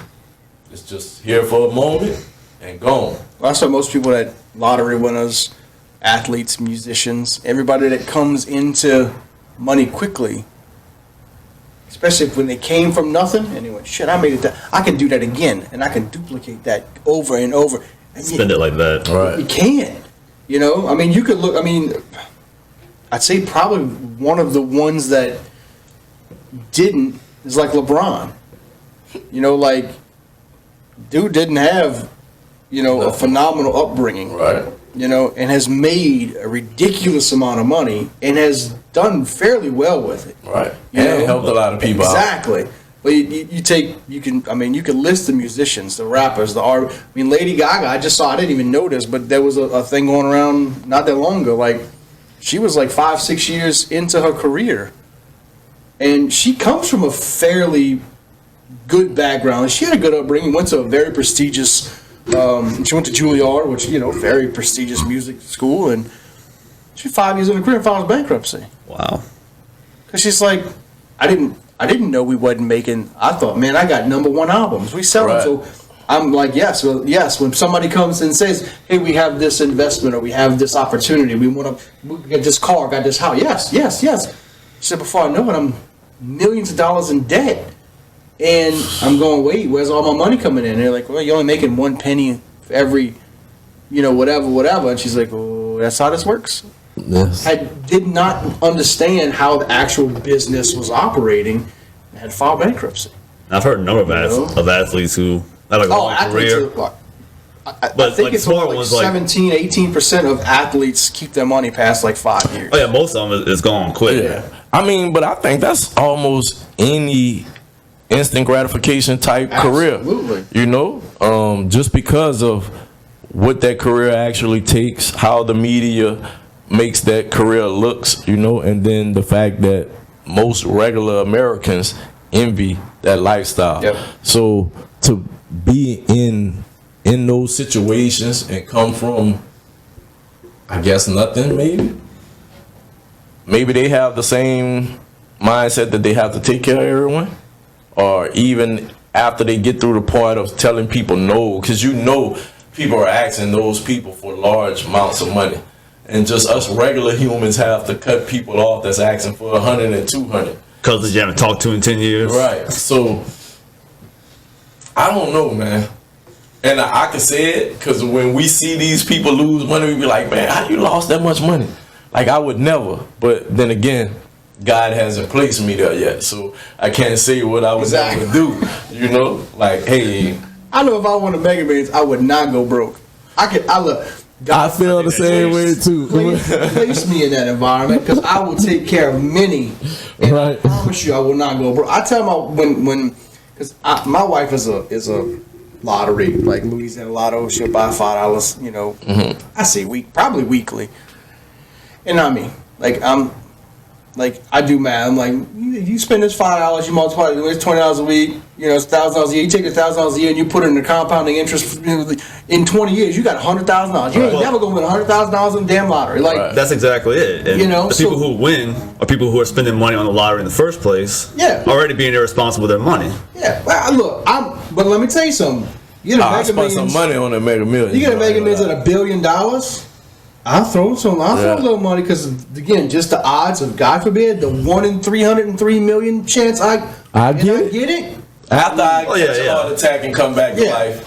it's just here for a moment and gone. Well, I saw most people that lottery winners, athletes, musicians, everybody that comes into money quickly, especially when they came from nothing and they went, shit, I made it. I can do that again, and I can duplicate that over and over. And spend it like that. Right. You can. I mean, you could look. I mean, I'd say probably one of the ones that didn't is like LeBron. Like, dude didn't have, a phenomenal upbringing. Right. And has made a ridiculous amount of money and has done fairly well with it. Right. And helped a lot of people out. Exactly. But you can list the musicians, the rappers, the art. I mean, Lady Gaga, I didn't even know this, but there was a thing going around not that long ago. Like, she was like 5-6 years into her career. And she comes from a fairly good background. She had a good upbringing, went to a very prestigious, she went to Juilliard, which, very prestigious music school, and she 5 years in her career and filed bankruptcy. Wow. Because she's like, I didn't know we wasn't making, I thought, man, I got #1 albums. We sell them. So I'm like, yes, when somebody comes and says, hey, we have this investment or we have this opportunity, we get this car, got this house. Yes. She said, before I know it, I'm millions of dollars in debt. And I'm going, wait, where's all my money coming in? And they're like, well, you're only making 1 penny for every, whatever. And she's like, oh, that's how this works? Yes. I did not understand how the actual business was operating and had filed bankruptcy. I've heard a number of athletes who had like a long career. I think like it's smart like ones, 17, 18% of athletes keep their money past like 5 years. Oh yeah, most of them is gone quick. Yeah. I mean, but I think that's almost any instant gratification type Absolutely. career. Just because of what that career actually takes, how the media makes that career looks, and then the fact that most regular Americans envy that lifestyle. Yep. So to be in those situations and come from, I guess, nothing, maybe they have the same mindset that they have to take care of everyone, or even after they get through the point of telling people no, because people are asking those people for large amounts of money, and just us regular humans have to cut people off that's asking for 100 and 200 because you haven't talked to in 10 years. Right. So I don't know, man. And I can say it because when we see these people lose money, we be like, man, how you lost that much money? Like, I would never. But then again, God hasn't placed me there yet, so I can't say what I would never do. Like, hey, I know if I won the Mega Millions, I would not go broke. I feel the same way too. Place me in that environment because I will take care of many. And I Right. promise you, I will not go broke. I tell my because my wife is a lottery, like Louisiana Lotto. She'll buy $5, you know. I say probably weekly. And I mean, I do math. I'm like, you spend this $5, you multiply it, it's $20 a week. You know, it's $1,000 a year. You take $1,000 a year and you put it in the compounding interest. In 20 years, you got $100,000. You ain't never gonna win $100,000 in the damn lottery. Like That's exactly it. And You know, the people who win are people who are spending money on the lottery in the first place. Yeah. Already being irresponsible with their money. yeah, well, look, but let me tell you something. You get a I Mega spent some Millions. money on a Mega Millions. You get a Mega Millions at $1 billion. I'll throw a little money because again, just the odds of God forbid the 1 in 303 million chance I get it. After I Oh, yeah, catch a yeah. heart attack and come back to Yeah. life.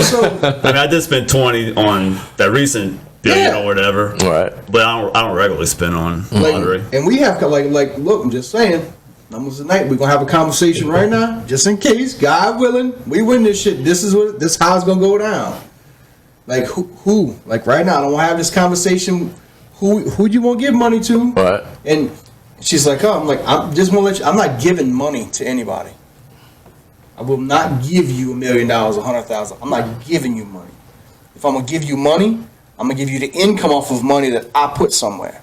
So I mean, I did spend 20 on that recent billion Yeah. or whatever. Right. But I don't regularly spend on lottery. and we have look, I'm just saying. Numbers tonight. We're gonna have a conversation right now, just in case, God willing, we win this shit. This is how it's gonna go down. Like who? Like right now, I don't want to have this conversation. Who do you want to give money to? Right. And she's like, oh, I'm like, I'm just want to let you. I'm not giving money to anybody. I will not give you $1 million, 100,000. I'm not giving you money. If I'm gonna give you money, I'm gonna give you the income off of money that I put somewhere.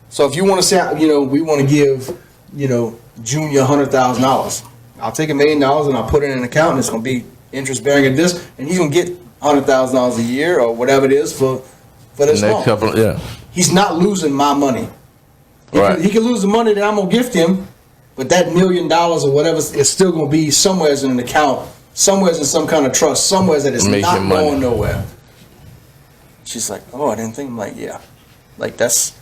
So if you want to say, you know, we want to give, you know, Junior $100,000, I'll take $1 million and I'll put it in an account, and it's gonna be interest bearing at this, and he's gonna get $100,000 a year or whatever it is for this Next month. couple, yeah. He's not losing my money. Right. He can lose the money that I'm gonna gift him, but that $1 million or whatever is still gonna be somewhere in an account, somewhere in some kind of trust, somewhere that it's Making not money. going nowhere. She's like, oh, I didn't think. I'm like, yeah, like that's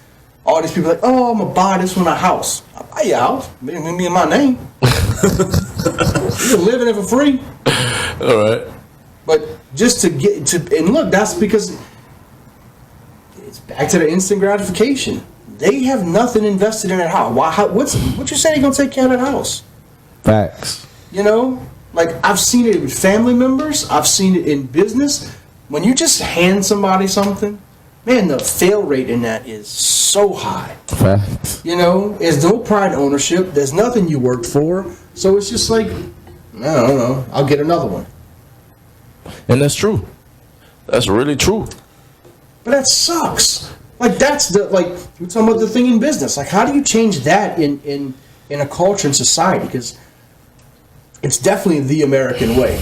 all these people are like, oh, I'm gonna buy this one a house. I buy your house, me and my name. You're living it for free. All right. But just to get to, and look, that's because it's back to the instant gratification. They have nothing invested in that house. Why? What you say they gonna take care of that house? Facts. You know, like I've seen it with family members. I've seen it in business. When you just hand somebody something, man, the fail rate in that is so high. Facts. You know, there's no pride in ownership. There's nothing you worked for. So it's just like, I don't know. I'll get another one. And that's true. That's really true. But that sucks. Like that's the we're talking about the thing in business. Like how do you change that in a culture and society? Because it's definitely the American way,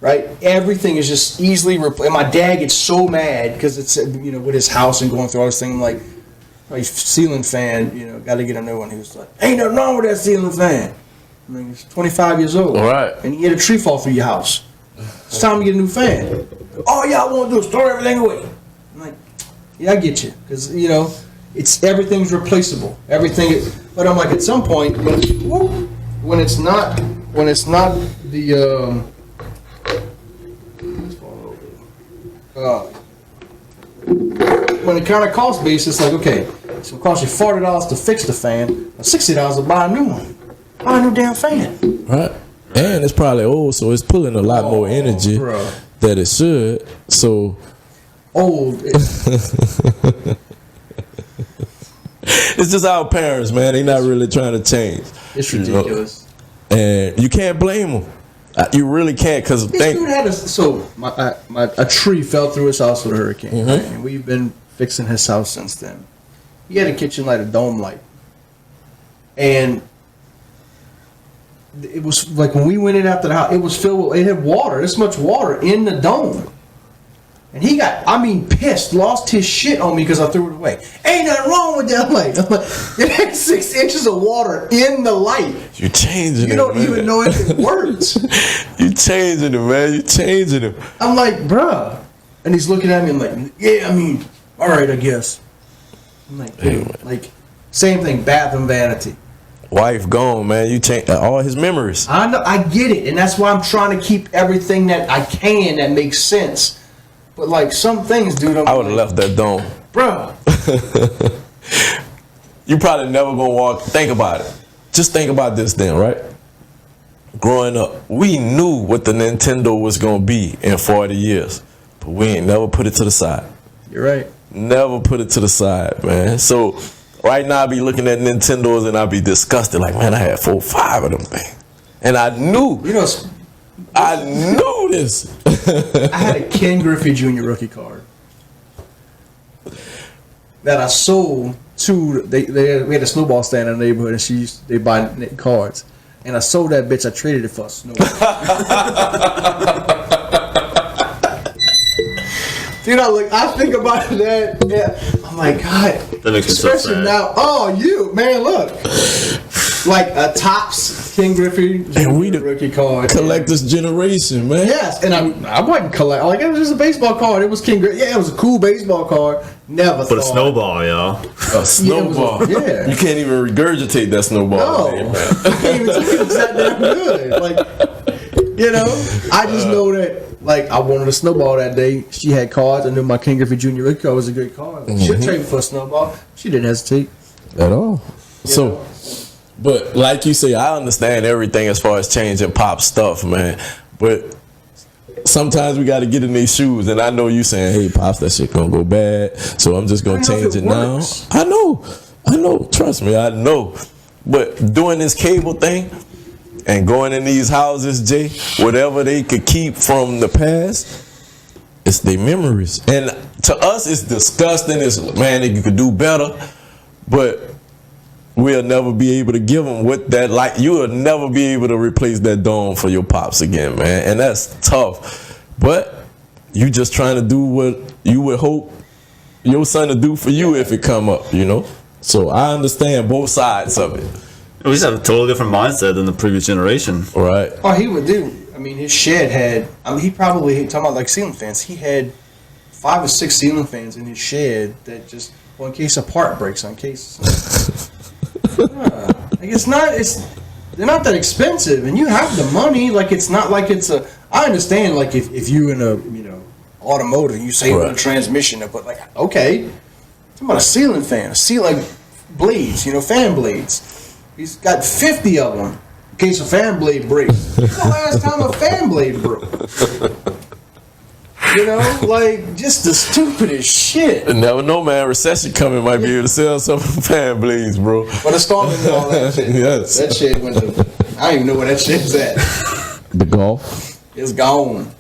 right? Everything is just easily replaced. And my dad gets so mad because it's with his house and going through all this thing. I'm like, oh, ceiling fan, got to get a new one. He was like, ain't nothing wrong with that ceiling fan. I mean, he's 25 years old, Right. and you had a tree fall through your house. It's time to get a new fan. All y'all want to do is throw everything away. I'm like, yeah, I get you, because it's everything's replaceable. Everything is, but I'm like, at some point, when it's not the when it kind of cost based, it's like, okay, so it costs you $40 to fix the fan, or $60 to buy a new one. Buy a new damn fan. Right. And it's probably old, so it's pulling a lot more energy bro. that it should. So Old. it's just our parents, man. They're not really trying to change. It's you know? ridiculous. And you can't blame them. You really can't, because This dude had a tree fell through his house with a hurricane, right? And we've been fixing his house since then. He had a kitchen light, a dome light, and it was like when we went in after the house, it was filled with, it had water, this much water in the dome. And he got, pissed, lost his shit on me because I threw it away. Ain't nothing wrong with that light. I'm like, it had 6 inches of water in the light. You're changing it. You don't man. even know if it works. You changing it, man. You changing it. I'm like, bruh. And he's looking at me and like, yeah, all right, I guess. I'm like, dude, like, same thing, bathroom vanity. Wife gone, man. You change all his memories. I know, I get it, and that's why I'm trying to keep everything that I can that makes sense. But like some things, dude, I would have left that dome. bruh. You probably never gonna walk. Think about it. Just think about this then, right? Growing up, we knew what the Nintendo was gonna be in 40 years. but we ain't never put it to the side. You're right. Never put it to the side, man. So right now I be looking at Nintendos and I be disgusted. Like, man, I had 4 or 5 of them things. And I knew. I knew this. I had a Ken Griffey Jr. rookie card that I sold to. We had a snowball stand in the neighborhood, and they buy cards. And I sold that bitch. I traded it for a snowball. Dude, I think about that. Yeah, I'm like, God. That makes me so especially sad. now. Oh, you man, look. Like a Topps Ken Griffey And we the rookie card. collector's generation, man. Yes, and I wasn't collect. Like, it was just a baseball card. It was King Griffey. Yeah, it was a cool baseball card. Never But a thought. snowball, y'all. A snowball. Yeah. You can't even regurgitate that snowball. No, Man. I can't even think it's that damn good. Like, you know, I just know that. Like, I wanted a snowball that day. She had cards. I knew my King Griffey Jr. rookie card was a good card. She'd trade me for a snowball. She didn't hesitate. At all. So, know? but like you say, I understand everything as far as changing pop stuff, man. But sometimes we got to get in these shoes, and I know you saying, "Hey, pops, that shit gonna go bad." So I'm just gonna I don't know change if it it now. works. I know. Trust me, I know. But doing this cable thing and going in these houses, Jay, whatever they could keep from the past, it's their memories. And to us, it's disgusting. It's, man, you could do better, but we'll never be able to give them what that, like, you will never be able to replace that dome for your pops again, man. And that's tough. But you just trying to do what you would hope your son to do for you if it come up, you know? So I understand both sides of it. We just have a totally different mindset than the previous generation. Right. Oh, he would do. I mean, his shed had. I mean, he talking about like ceiling fans. He had 5 or 6 ceiling fans in his shed that just, well, in case a part breaks, in case. Like they're not that expensive, and you have the money. Like, it's not like it's a. I understand, like, if you in a automotive, you save on a transmission, but like, okay, talking about a ceiling fan, like blades, fan blades. He's got 50 of them in case a fan blade breaks. When's the last time a fan blade broke? Like, just the stupidest shit. You never know, man. Recession coming, might be able to sell some fan blades, bro. But the storm and all that shit. Yes. That shit went to. I don't even know where that shit's at. The golf. It's gone.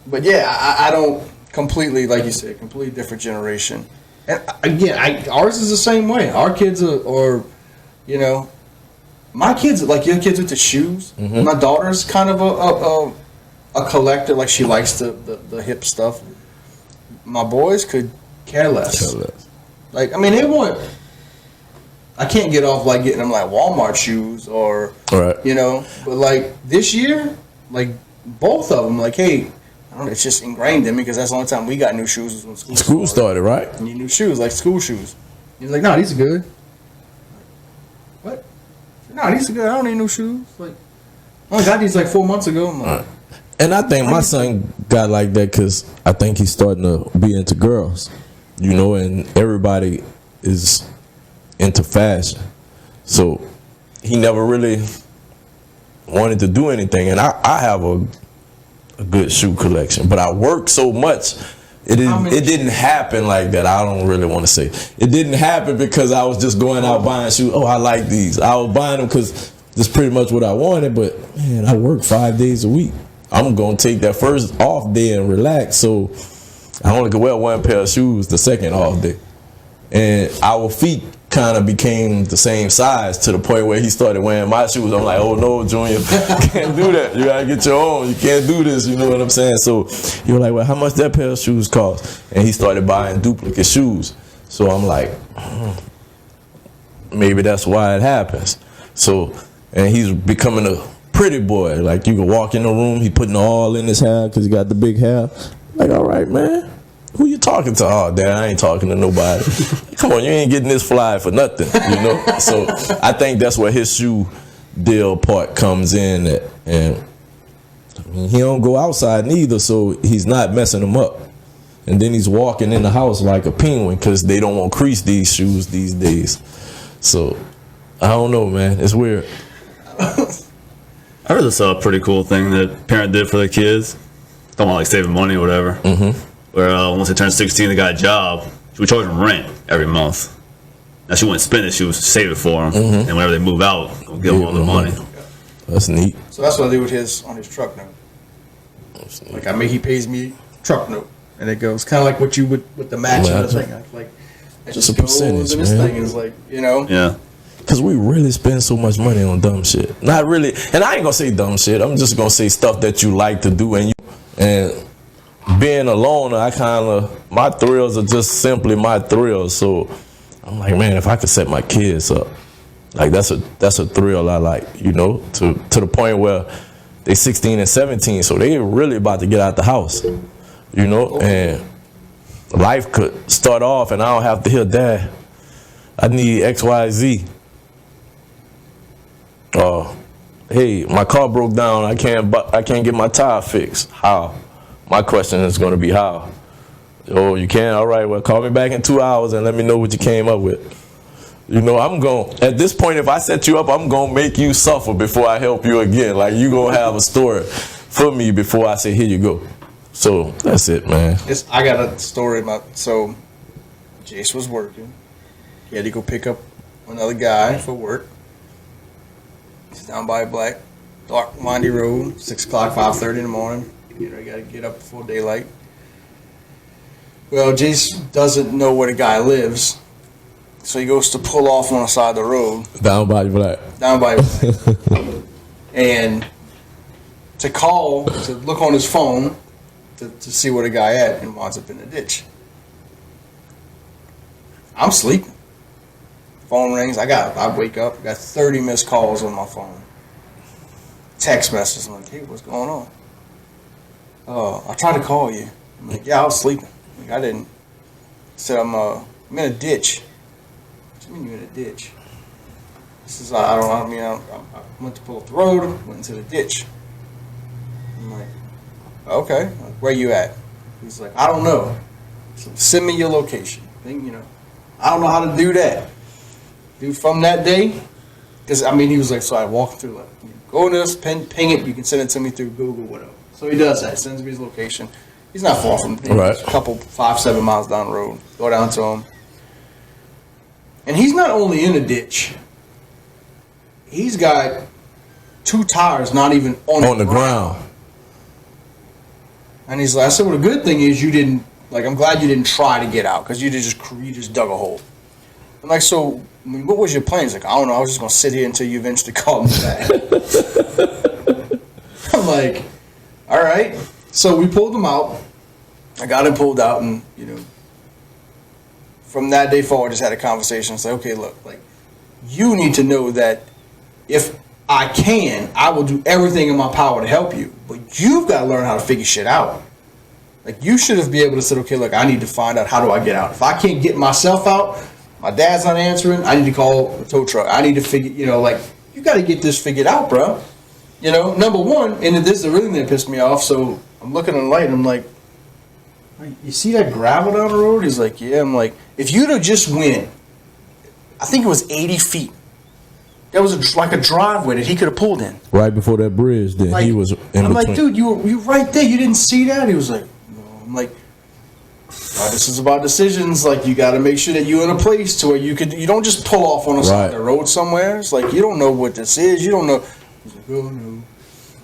But yeah, I don't completely, like you said, completely different generation. And again, ours is the same way. Our kids are my kids, like your kids with the shoes. Mm-hmm. My daughter's kind of a collector. Like, she likes the hip stuff. My boys could care less. Like, I mean, they want. I can't get off like getting them like Walmart shoes or right. But like this year, like both of them, like, hey, I don't know, it's just ingrained in me because that's the only time we got new shoes was when school started, right? And you new shoes, like school shoes. He's like, no, these are good. What? No, these are good. I don't need new shoes. Like, I only got these like 4 months ago. I'm like, Right. And I think my son got like that because I think he's starting to be into girls, and everybody is into fashion. So he never really wanted to do anything. And I have a good shoe collection, but I work so much. It didn't happen like that. I don't really want to say. It didn't happen because I was just going out buying shoes. Oh, I like these. I was buying them because that's pretty much what I wanted. But, man, I work 5 days a week. I'm going to take that first off day and relax. So I only could wear one pair of shoes the second off day. And our feet kind of became the same size to the point where he started wearing my shoes. I'm like, oh no, Junior, you can't do that. You gotta get your own. You can't do this. You know what I'm saying? So you're like, well, how much that pair of shoes cost? And he started buying duplicate shoes. So I'm like, maybe that's why it happens. So, and he's becoming a pretty boy. Like, you can walk in the room, he putting all in his hair because he got the big hair. Like, all right, man. Who you talking to? Oh, Dad, I ain't talking to nobody. Come on, you ain't getting this fly for nothing, So I think that's where his shoe deal part comes in. And I mean, he don't go outside neither, so he's not messing them up. And then he's walking in the house like a penguin because they don't want to crease these shoes these days. So I don't know, man. It's weird. I heard this pretty cool thing that parent did for their kids. Don't want like saving money or whatever. Mm-hmm. where once they turned 16, they got a job. She would charge them rent every month. Now she wouldn't spend it; she would save it for them, and whenever they move out, go give them all the money. That's neat. So that's what I do with his on his truck note. Like he pays me truck note, and it goes kind of like what you would with the match and everything. Like it Just a percentage, and this man. thing is like, you know. Yeah. Because we really spend so much money on dumb shit. Not really, and I ain't gonna say dumb shit. I'm just gonna say stuff that you like to do, and being a loner, my thrills are just simply my thrills. So I'm like, man, if I could set my kids up, like that's a thrill I like, you know, to the point where they 16 and 17, so they really about to get out the house, you know, and life could start off, and I don't have to hear, Dad, I need X, Y, Z. Hey, my car broke down. I can't get my tire fixed. How? My question is going to be how. Oh, you can't? All right, well, call me back in 2 hours and let me know what you came up with. You know, at this point, if I set you up, I'm going to make you suffer before I help you again. Like, you going to have a story for me before I say, here you go. So, that's it, man. I got a story about, so Jace was working. He had to go pick up another guy for work. He's down by a dark, windy road, 6 o'clock, 5:30 in the morning. You know, you got to get up before daylight. Well, Jace doesn't know where the guy lives, so he goes to pull off on the side of the road. Down by black. And to look on his phone to see where the guy at, and winds up in the ditch. I'm sleeping. Phone rings. I wake up. Got 30 missed calls on my phone. Text messages. I'm like, hey, what's going on? I tried to call you. I'm like, yeah, I was sleeping. Like, I didn't. I said, I'm in a ditch. What do you mean you're in a ditch? This is, I went to pull up the road, went into the ditch. I'm like, okay, where you at? He's like, I don't know. So send me your location. Then, you know, I don't know how to do that. Dude, from that day, because, he was like, so I walked through, like, go in this, ping it, you can send it to me through Google, whatever. So he does that, sends me his location. He's not far from me. Right. A couple, 5-7 miles down the road. Go down to him. And he's not only in a ditch, he's got 2 tires not even on the ground. And he's like, I said, well, the good thing is you didn't, like, I'm glad you didn't try to get out, because you just dug a hole. I'm like, so, what was your plan? He's like, I don't know, I was just going to sit here until you eventually called me back. I'm like, all right. So we pulled him out. I got him pulled out, and, you know, from that day forward, just had a conversation. It's like, okay, look, like, you need to know that if I can, I will do everything in my power to help you. But you've got to learn how to figure shit out. Like, you should have been able to say, okay, look, I need to find out how do I get out. If I can't get myself out, my dad's not answering, I need to call a tow truck. I need to figure, you know, like, you got to get this figured out, bro. You know, number one, and this is the really thing that pissed me off, so I'm looking at the light, and I'm like, you see that gravel down the road? He's like, yeah. I'm like, if you'd have just went, I think it was 80 feet. There was like a driveway that he could have pulled in. Right before that bridge, then like, he was in I'm between. like, dude, you were right there. You didn't see that? He was like, no. I'm like, this is about decisions. Like, you got to make sure that you're in a place to where you don't just pull off on the side of the road somewhere. It's like, you don't know what this is. You don't know. He's like, oh, no.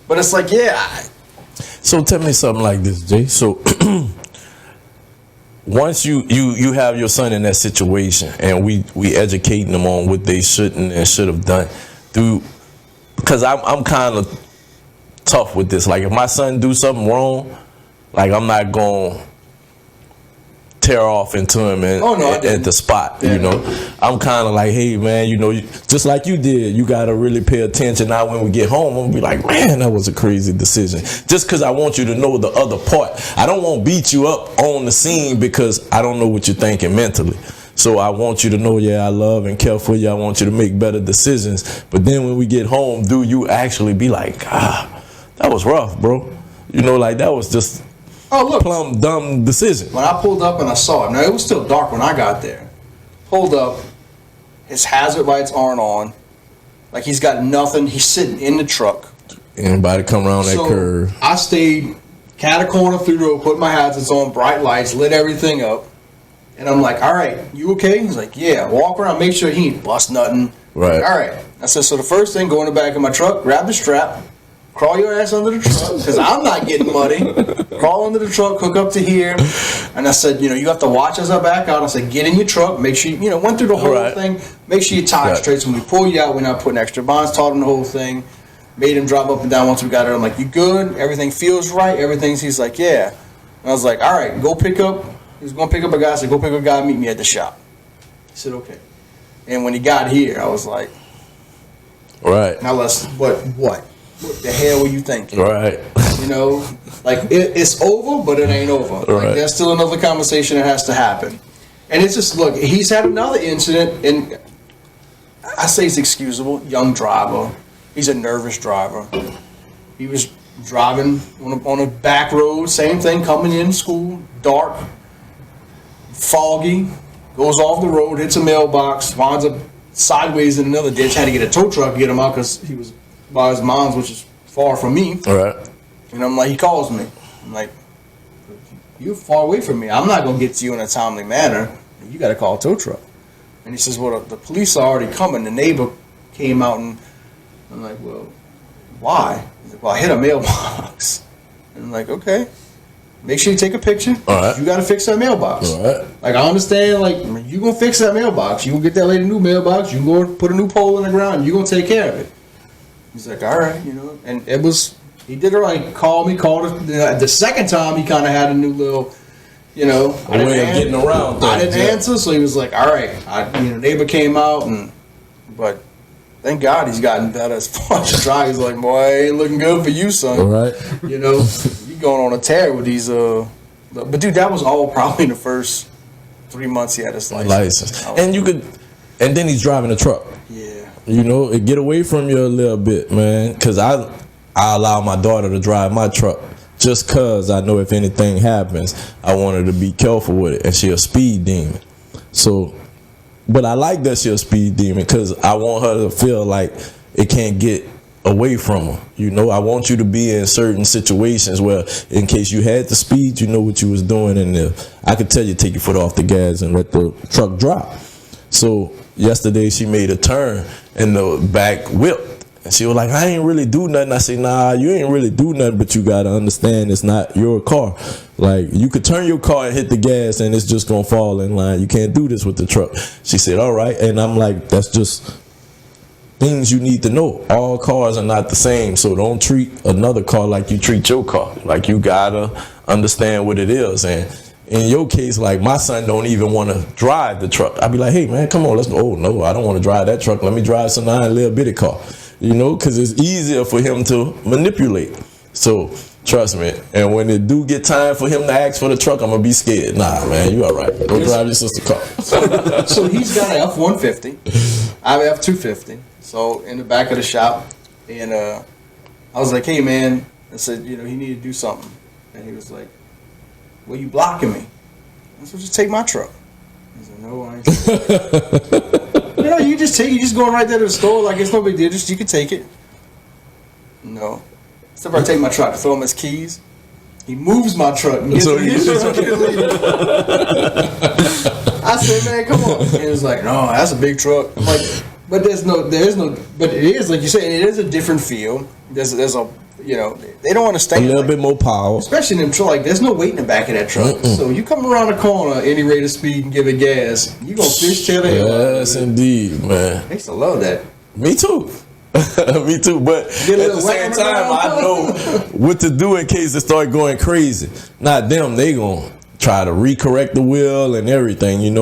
But it's like, yeah. So tell me something like this, Jay. So once you have your son in that situation, and we educating them on what they shouldn't and should have done, because I'm kind of tough with this. Like, if my son do something wrong, like, I'm not gonna tear off into him at the spot. Yeah. You know, I'm kind of like, hey man, you know, just like you did, you gotta really pay attention. Now when we get home, I'm gonna be like, man, that was a crazy decision. Just because I want you to know the other part. I don't want to beat you up on the scene because I don't know what you're thinking mentally. So I want you to know, yeah, I love and care for you. I want you to make better decisions. But then when we get home, do you actually be like, that was rough, bro? You know, like, that was just plumb dumb decision. When I pulled up and I saw him, now it was still dark when I got there. Pulled up, his hazard lights aren't on. Like, he's got nothing. He's sitting in the truck. Anybody come around that curve? I stayed cat a corner through the road, put my hazards on, bright lights, lit everything up. And I'm like, all right, you okay? He's like, yeah. Walk around, make sure he ain't bust nothing. Right. All right. I said, so the first thing, go in the back of my truck, grab the strap, crawl your ass under the truck, because I'm not getting muddy. Crawl under the truck, hook up to here. And I said, you have to watch as I back out. I said, get in your truck, make sure, went through the whole thing. Make sure your tires straight. So when we pull you out, we're not putting extra bonds, taught him the whole thing. Made him drive up and down once we got it. I'm like, you good? Everything feels right? He's like, yeah. And I was like, all right, go pick up. He was going to pick up a guy. I said, go pick up a guy, meet me at the shop. He said, okay. And when he got here, I was like, right. Now what the hell were you thinking? Right. It's over, but it ain't over. Right. Like, there's still another conversation that has to happen. And it's just, look, he's had another incident, and I say it's excusable. Young driver. He's a nervous driver. He was driving on a back road, same thing, coming in school, dark, foggy, goes off the road, hits a mailbox, winds up sideways in another ditch. Had to get a tow truck to get him out because he was by his mom's, which is far from me. All right. And I'm like, he calls me. I'm like, you're far away from me. I'm not going to get to you in a timely manner. You got to call a tow truck. And he says, well, the police are already coming. The neighbor came out, and I'm like, well, why? He's like, well, I hit a mailbox. And I'm like, okay. Make sure you take a picture. All right. You got to fix that mailbox. All right. Like, I understand, like, you going to fix that mailbox. You going to get that lady a new mailbox. You going to put a new pole in the ground. And you going to take care of it. He's like, all right, And it was, he did it right. Called it. The second time, he kind of had a new little, a way of getting around things. I didn't answer, so he was like, all right. Neighbor came out, but thank God he's gotten better as far as driving. He's like, boy, ain't looking good for you, son. All right. You going on a tear with these, but dude, that was all probably in the first 3 months he had his license. And then he's driving a truck. Yeah. It get away from you a little bit, man, because I allow my daughter to drive my truck just because I know if anything happens, I want her to be careful with it, and she a speed demon. So, but I like that she a speed demon because I want her to feel like it can't get away from her. I want you to be in certain situations where in case you had the speed, you know what you was doing, and I could tell you take your foot off the gas and let the truck drop. So yesterday she made a turn and the back whipped, and she was like, I ain't really do nothing. I said, nah, you ain't really do nothing, but you gotta understand it's not your car. Like, you could turn your car and hit the gas and it's just gonna fall in line. You can't do this with the truck. She said, all right. And I'm like, that's just things you need to know. All cars are not the same, so don't treat another car like you treat your car. Like, you gotta understand what it is. And in your case, like, my son don't even want to drive the truck. I'd be like, hey man, come on, let's go. Oh no, I don't want to drive that truck. Let me drive some little bitty car, because it's easier for him to manipulate. So trust me. And when it do get time for him to ask for the truck, I'm gonna be scared. Nah, man, you all right. Go drive your sister's car. So he's got an F-150. I have an F-250. So in the back of the shop, and I was like, hey man, I said, he need to do something. And he was like, well, you blocking me. I said, just take my truck. I said, no, I ain't. You just going right there to the store, like it's no big deal, you can take it. No. Except I take my truck, throw him his keys. He moves my truck and gets his truck. I said, man, come on. And he was like, no, that's a big truck. I'm like, but but it is, like you said, it is a different feel. There's a, they don't understand. A little bit more power. Especially in them truck, like, there's no weight in the back of that truck. So you come around the corner any rate of speed and give it gas, you gonna fishtail the hell out of it. Yes, indeed, man. I used to love that. Me too. Me too. But at the same time, I know what to do in case it start going crazy. Not them. They gonna try to recorrect the wheel and everything, and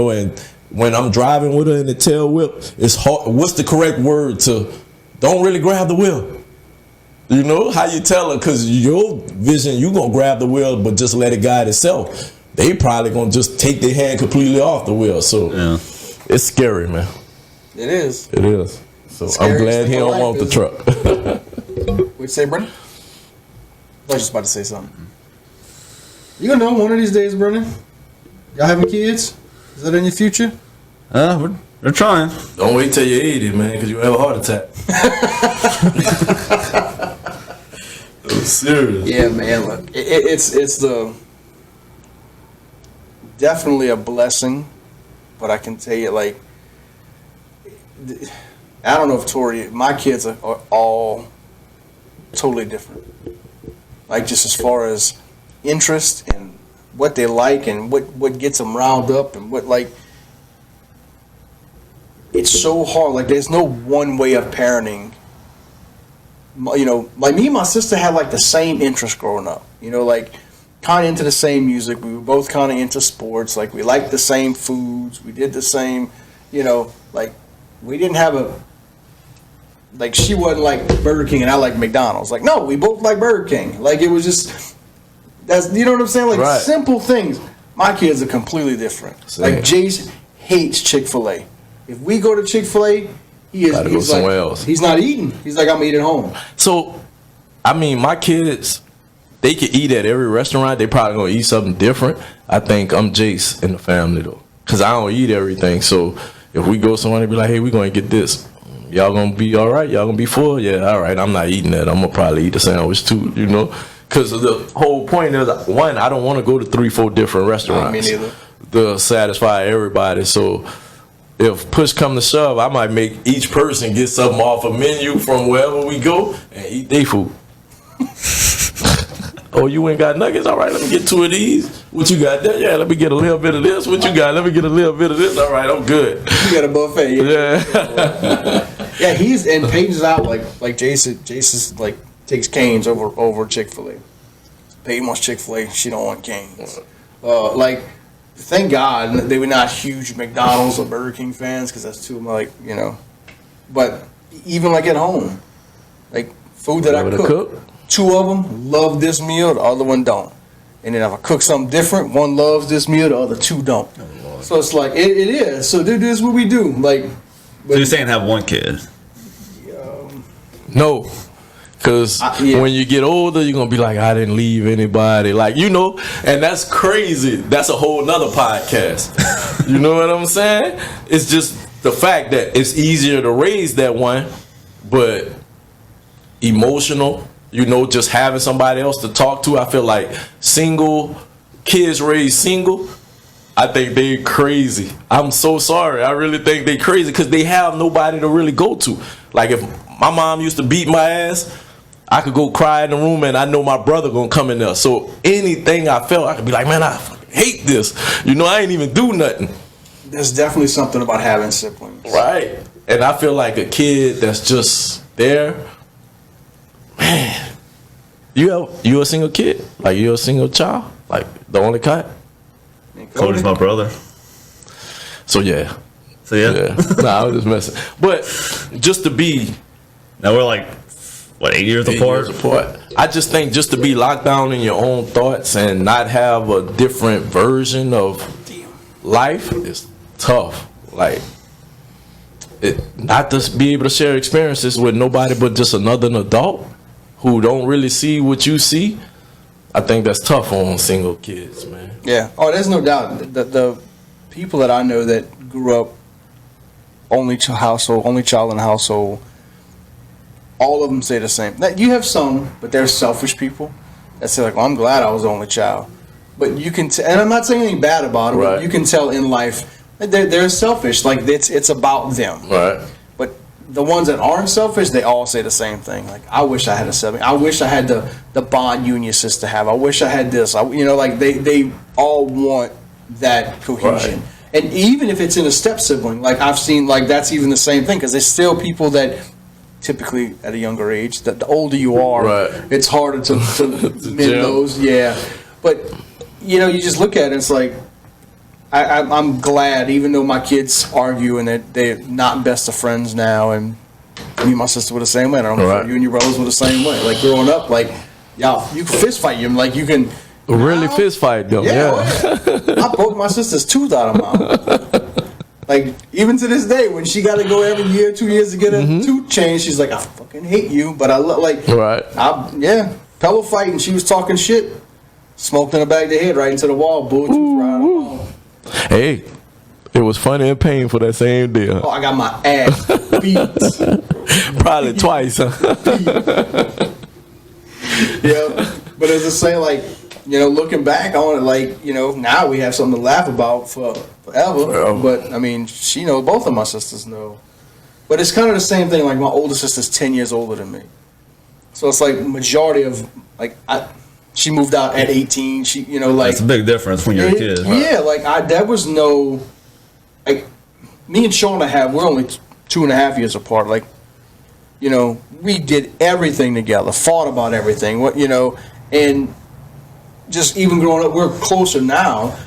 when I'm driving with her in the tail whip, it's hard. What's the correct word to don't really grab the wheel? How you tell her, because your vision, you going to grab the wheel, but just let it guide itself. They probably going to just take their hand completely off the wheel. So It's scary, man. It is. It is. So I'm glad he don't want the truck. What'd you say, Brennan? I was just about to say something. You gonna know one of these days, Brennan? Y'all having kids? Is that in your future? We're trying. Don't wait till you're 80, man, because you'll have a heart attack. serious. Yeah, man. Look, it's definitely a blessing, but I can tell you, like, I don't know if Tory, my kids are all totally different. Like, just as far as interest and what they like and what gets them riled up and what, like, it's so hard. Like, there's no one way of parenting. You know, like me and my sister had like the same interest growing up. You know, like kind of into the same music. We were both kind of into sports. Like we liked the same foods. We did the same, you know, like we didn't have a, like she wasn't like Burger King and I like McDonald's. Like, no, we both like Burger King. Like it was just, that's, you know what I'm saying? Like right. Simple things. My kids are completely different. Same. Like Jace hates Chick-fil-A. If we go to Chick-fil-A, he's like, else. He's not eating. He's like, I'm eating home. So, I mean, my kids, they can eat at every restaurant. They probably gonna eat something different. I think I'm Jace in the family though, cause I don't eat everything. So if we go somewhere, they be like, hey, we gonna get this. Y'all gonna be all right? Y'all gonna be full? Yeah, all right. I'm not eating that. I'm gonna probably eat the sandwich too. You know, cause the whole point is, one, I don't want to go to 3-4 different restaurants. Me neither. To satisfy everybody. So if push come to shove, I might make each person get something off a menu from wherever we go and eat their food. Oh, you ain't got nuggets? All right, let me get 2 of these. What you got there? Yeah, let me get a little bit of this. What you got? Let me get a little bit of this. All right, I'm good. You got a buffet. Yeah. Yeah, he's, and Peyton's out like Jason's like takes Cane's over Chick-fil-A. Peyton wants Chick-fil-A. She don't want Cane's. Like, thank God they were not huge McDonald's or Burger King fans because that's too, like, you know. But even like at home, like food that I cook, 2 of them love this meal, the other one don't. And then if I cook something different, one loves this meal, the other 2 don't. Oh, so it's like it is. So this is what we do. Like, so you're saying have one kid? No. Because when you get older, you're going to be like, I didn't leave anybody. Like, you know, and that's crazy. That's a whole nother podcast. You know what I'm saying? It's just the fact that it's easier to raise that one, but emotional, you know, just having somebody else to talk to. I feel like single, kids raised single, I think they crazy. I'm so sorry. I really think they crazy because they have nobody to really go to. Like if my mom used to beat my ass, I could go cry in the room and I know my brother gonna come in there. So anything I felt, I could be like, man, I hate this. You know, I ain't even do nothing. There's definitely something about having siblings. Right. And I feel like a kid that's just there, man. You a single kid? Like you a single child? Like the only kid? Cody's my brother. So yeah. Yeah. Nah, I was just messing. But just to be, now we're like, what, 8 years apart? I just think just to be locked down in your own thoughts and not have a different version of life is tough. Like, not to be able to share experiences with nobody but just another adult who don't really see what you see. I think that's tough on single kids, man. Yeah. Oh, there's no doubt. The people that I know that grew up only child in the household, all of them say the same. You have some, but they're selfish people that say like, "Well, I'm glad I was the only child." But you can, and I'm not saying anything bad about it. Right. But you can tell in life that they're selfish. Like it's about them. Right. But the ones that aren't selfish, they all say the same thing. Like, I wish I had a sibling. I wish I had the bond you and your sister have. I wish I had this. You know, like they all want that cohesion. Right. And even if it's in a step sibling, like I've seen, like that's even the same thing because there's still people that typically at a younger age, that the older you are, right, it's harder to mend those. Yeah. But, you know, you just look at it, it's like, I'm glad, even though my kids argue and they're not best of friends now, and me and my sister were the same way. I don't know if you and your brothers were the same way. Like growing up, like, y'all, you can fist fight them. Like you can really fist fight them. Yeah. I broke my sister's tooth out of mouth. Like even to this day, when she got to go every year, 2 years to get a tooth changed, she's like, I fucking hate you, but I love pillow fight, and she was talking shit, smoked in the back of the head right into the wall, bull tooth right on. Hey, it was funny and painful that same day. Huh? Oh, I got my ass beat. Probably twice. Huh? Yeah, but as I say, like, you know, looking back on it, like, you know, now we have something to laugh about forever. But I mean, she knows, both of my sisters know. But it's kind of the same thing. Like, my older sister's 10 years older than me, so it's like majority of like she moved out at 18. She, you know, like, That's a big difference when you're a kid. Yeah, like there was no, like, me and Shauna we're only 2.5 years apart. Like, you know, we did everything together, fought about everything. What, you know, and just even growing up, we're closer now.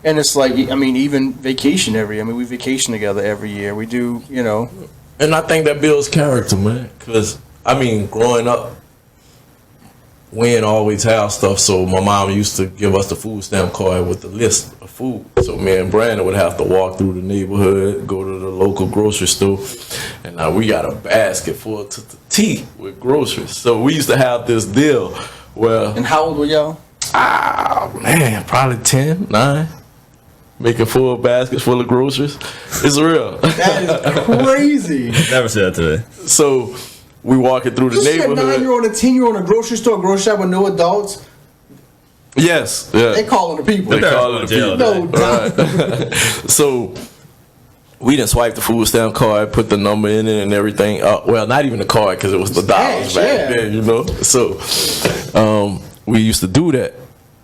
And it's like, I mean, even vacation we vacation together every year. We do, you know. And I think that builds character, man. Because, I mean, growing up, we didn't always have stuff. So my mom used to give us the food stamp card with the list of food. So me and Brennan would have to walk through the neighborhood, go to the local grocery store. And now we got a basket full to the teeth with groceries. So we used to have this deal where... And how old were y'all? Man, probably 10, 9. Making full baskets full of groceries. It's real. That is crazy. Never said that today. So we walking through the neighborhood. A 9-year-old and a 10-year-old in a grocery shop with no adults. Yes, yeah. They calling the people. They calling the people. No doubt. Right. So we didn't swipe the food stamp card, put the number in it and everything. Well, not even the card because it was the dollars back then, you know. So we used to do that.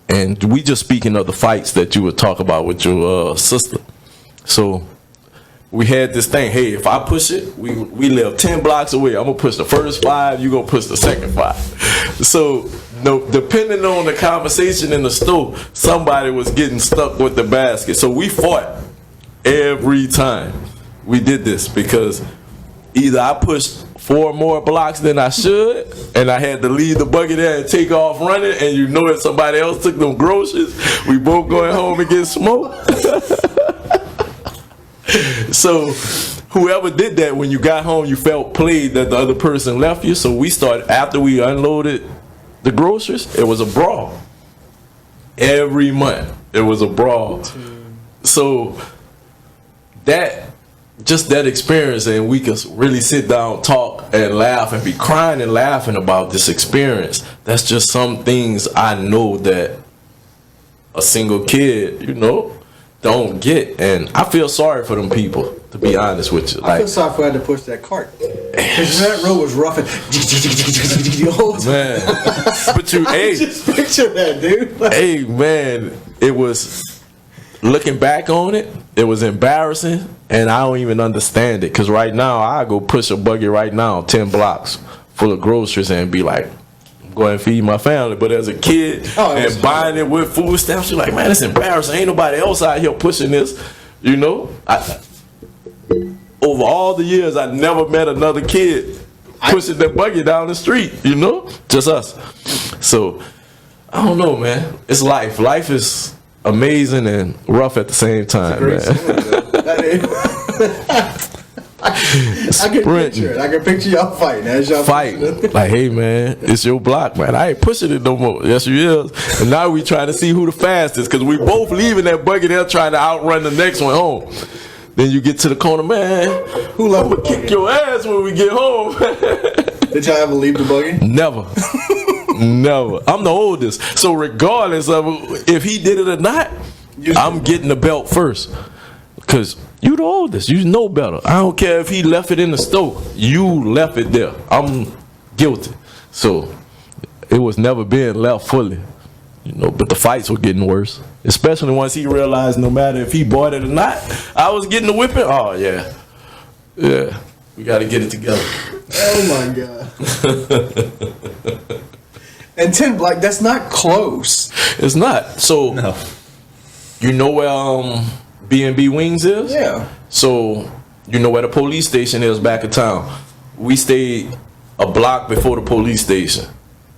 And we just speaking of the fights that you would talk about with your sister. So we had this thing, hey, if I push it, we live 10 blocks away. I'm going to push the first 5, you're going to push the second 5. So no, depending on the conversation in the store, somebody was getting stuck with the basket. So we fought every time we did this because either I pushed 4 more blocks than I should, and I had to leave the buggy there and take off running, and you know if somebody else took them groceries, we both going home and get smoked. So whoever did that, when you got home, you felt played that the other person left you. So we started, after we unloaded the groceries, it was a brawl. Every month, it was a brawl. So that experience, and we could really sit down, talk, and laugh, and be crying and laughing about this experience. That's just some things I know that a single kid, you know, don't get. And I feel sorry for them people, to be honest with you. I feel sorry for having to push that cart. Because that road was rough and man. But you, hey, just picture that, dude. Hey, man, it was, looking back on it, it was embarrassing, and I don't even understand it. Because right now, I go push a buggy right now, 10 blocks full of groceries, and be like, I'm going to feed my family. But as a kid, and buying it with food stamps, you're like, man, it's embarrassing. Ain't nobody else out here pushing this, you know? Over all the years, I never met another kid pushing their buggy down the street, you know? Just us. So, I don't know, man. It's life. Life is amazing and rough at the same time, man. I can picture it. I can picture y'all fighting as y'all fighting. Like, hey, man, it's your block, man. I ain't pushing it no more. Yes, you is. And now we trying to see who the fastest, because we both leaving that buggy there trying to outrun the next one home. Then you get to the corner, man. I'm gonna kick your ass when we get home. Did y'all ever leave the buggy? Never. Never. I'm the oldest. So regardless of if he did it or not, I'm getting the belt first. Because you the oldest. You know better. I don't care if he left it in the stove. You left it there. I'm guilty. So it was never being left fully. You know, but the fights were getting worse. Especially once he realized no matter if he bought it or not, I was getting the whipping. Oh, yeah. Yeah. We got to get it together. Oh, my God. And 10 block, that's not close. It's not. So, no. You know where B&B Wings is? Yeah. So, you know where the police station is back in town. We stayed a block before the police station.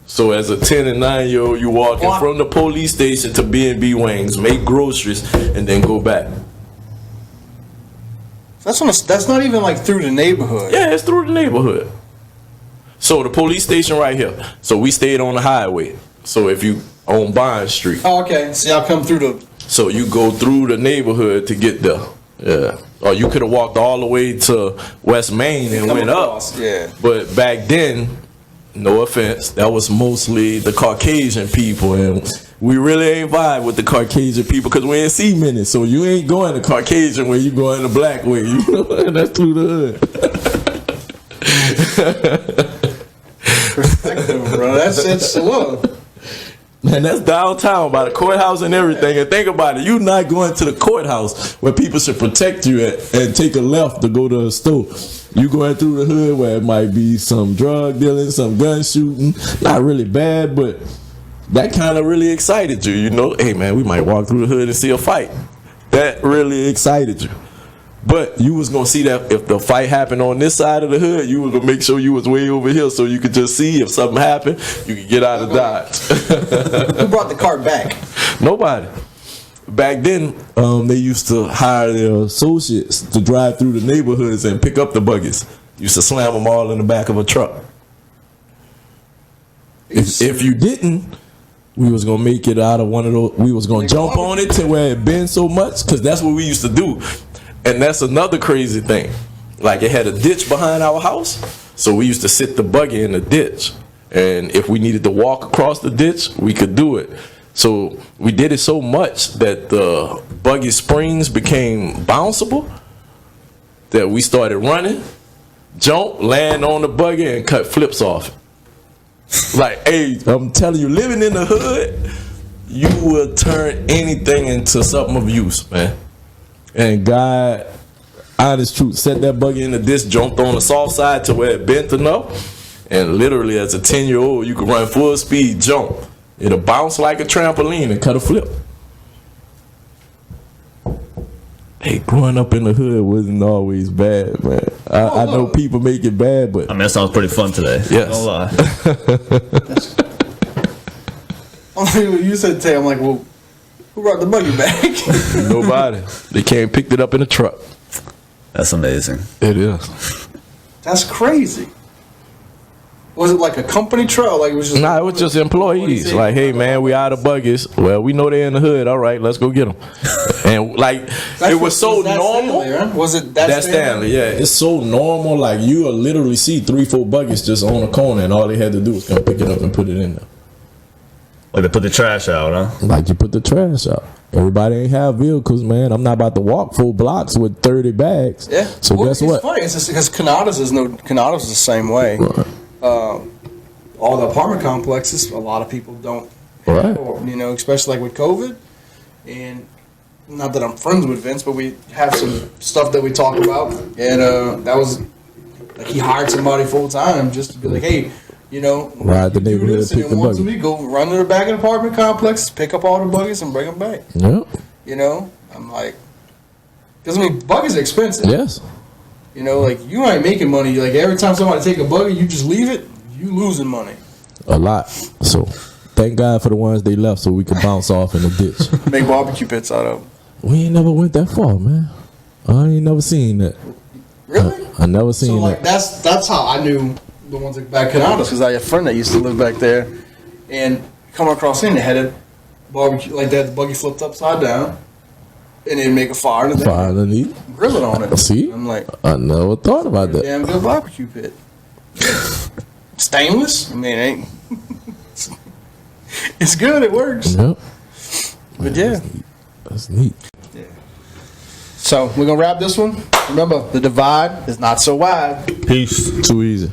So as a 10 and 9-year-old, you walking from the police station to B&B Wings, make groceries, and then go back. That's not even like through the neighborhood. Yeah, it's through the neighborhood. So the police station right here. So we stayed on the highway. So if you on Bond Street. Oh, okay. So y'all come through the. So you go through the neighborhood to get there. Yeah. Or you could have walked all the way to West Main and went up. Yeah. But back then, no offense, that was mostly the Caucasian people, and we really ain't vibe with the Caucasian people because we ain't see many. So you ain't going the Caucasian way, you going the black way. You know, and that's through the hood. Perspective, bro. That's look. Man, that's downtown by the courthouse and everything. And think about it, you not going to the courthouse where people should protect you and take a left to go to a store. You going through the hood where it might be some drug dealing, some gun shooting. Not really bad, but that kind of really excited you, you know. Hey, man, we might walk through the hood and see a fight. That really excited you. But you was going to see that if the fight happened on this side of the hood, you was going to make sure you was way over here so you could just see if something happened, you could get out of Dodge. Who brought the cart back? Nobody. Back then, they used to hire their associates to drive through the neighborhoods and pick up the buggies. Used to slam them all in the back of a truck. If you didn't, we was gonna make it out of one of those. We was gonna jump on it to where it bent so much, because that's what we used to do. And that's another crazy thing. Like, it had a ditch behind our house, so we used to sit the buggy in the ditch. And if we needed to walk across the ditch, we could do it. So we did it so much that the buggy springs became bounceable that we started running, jump, land on the buggy, and cut flips off. Like, hey, I'm telling you, living in the hood, you will turn anything into something of use, man. And God, honest truth, set that buggy in the ditch, jumped on the soft side to where it bent enough, and literally as a 10-year-old, you could run full speed, jump. It'll bounce like a trampoline and cut a flip. Hey, growing up in the hood wasn't always bad, man. I know people make it bad, but I mean, that sounds pretty fun today. Yes. Don't lie. I'm like, when you said today, I'm like, well, who brought the buggy back? nobody. They came and picked it up in a truck. That's amazing. It is. That's crazy. Was it like a company truck? Like, it was just Nah, it was just employees. Like, hey, man, we out of buggies. Well, we know they're in the hood. All right, let's go get them. And like, it was so normal. Stanley, right? Was it that Stanley? Yeah, it's so normal. Like, you will literally see 3-4 buggies just on a corner, and all they had to do was come pick it up and put it in there. Like, they put the trash out, huh? Like, you put the trash out. Everybody ain't have vehicles, man. I'm not about to walk 4 blocks with 30 bags. Yeah. So guess what? It's funny. It's just because Canada's is the same way. Right. All the apartment complexes, a lot of people don't. Right. Or, you know, especially like with COVID, and not that I'm friends with Vince, but we have some stuff that we talk about, and that was like he hired somebody full time just to be like, hey, you know, ride the neighborhood, this, pick the once a buggy. week, go run to the back of the apartment complex, pick up all the buggies, and bring them back. Yep. You know, I'm like, because I mean, buggies are expensive. Yes. You know, like you ain't making money. Like every time somebody take a buggy, you just leave it, you losing money. A lot. So thank God for the ones they left so we could bounce off in the ditch. Make barbecue pits out of them. We ain't never went that far, man. I ain't never seen that. Really? I never seen So like that. that's how I knew the ones that back in Canada, because I had a friend that used to live back there, and come across in, they had a barbecue like that. The buggy flipped upside down, and they'd make a fire and Fire underneath. grill it on it. See? I'm like, I never thought about that. damn good barbecue pit. Stainless. I mean, it ain't. It's good. It works. Yep. But yeah. That's neat. So we're gonna wrap this one. Remember, the divide is not so wide. Peace. Too easy.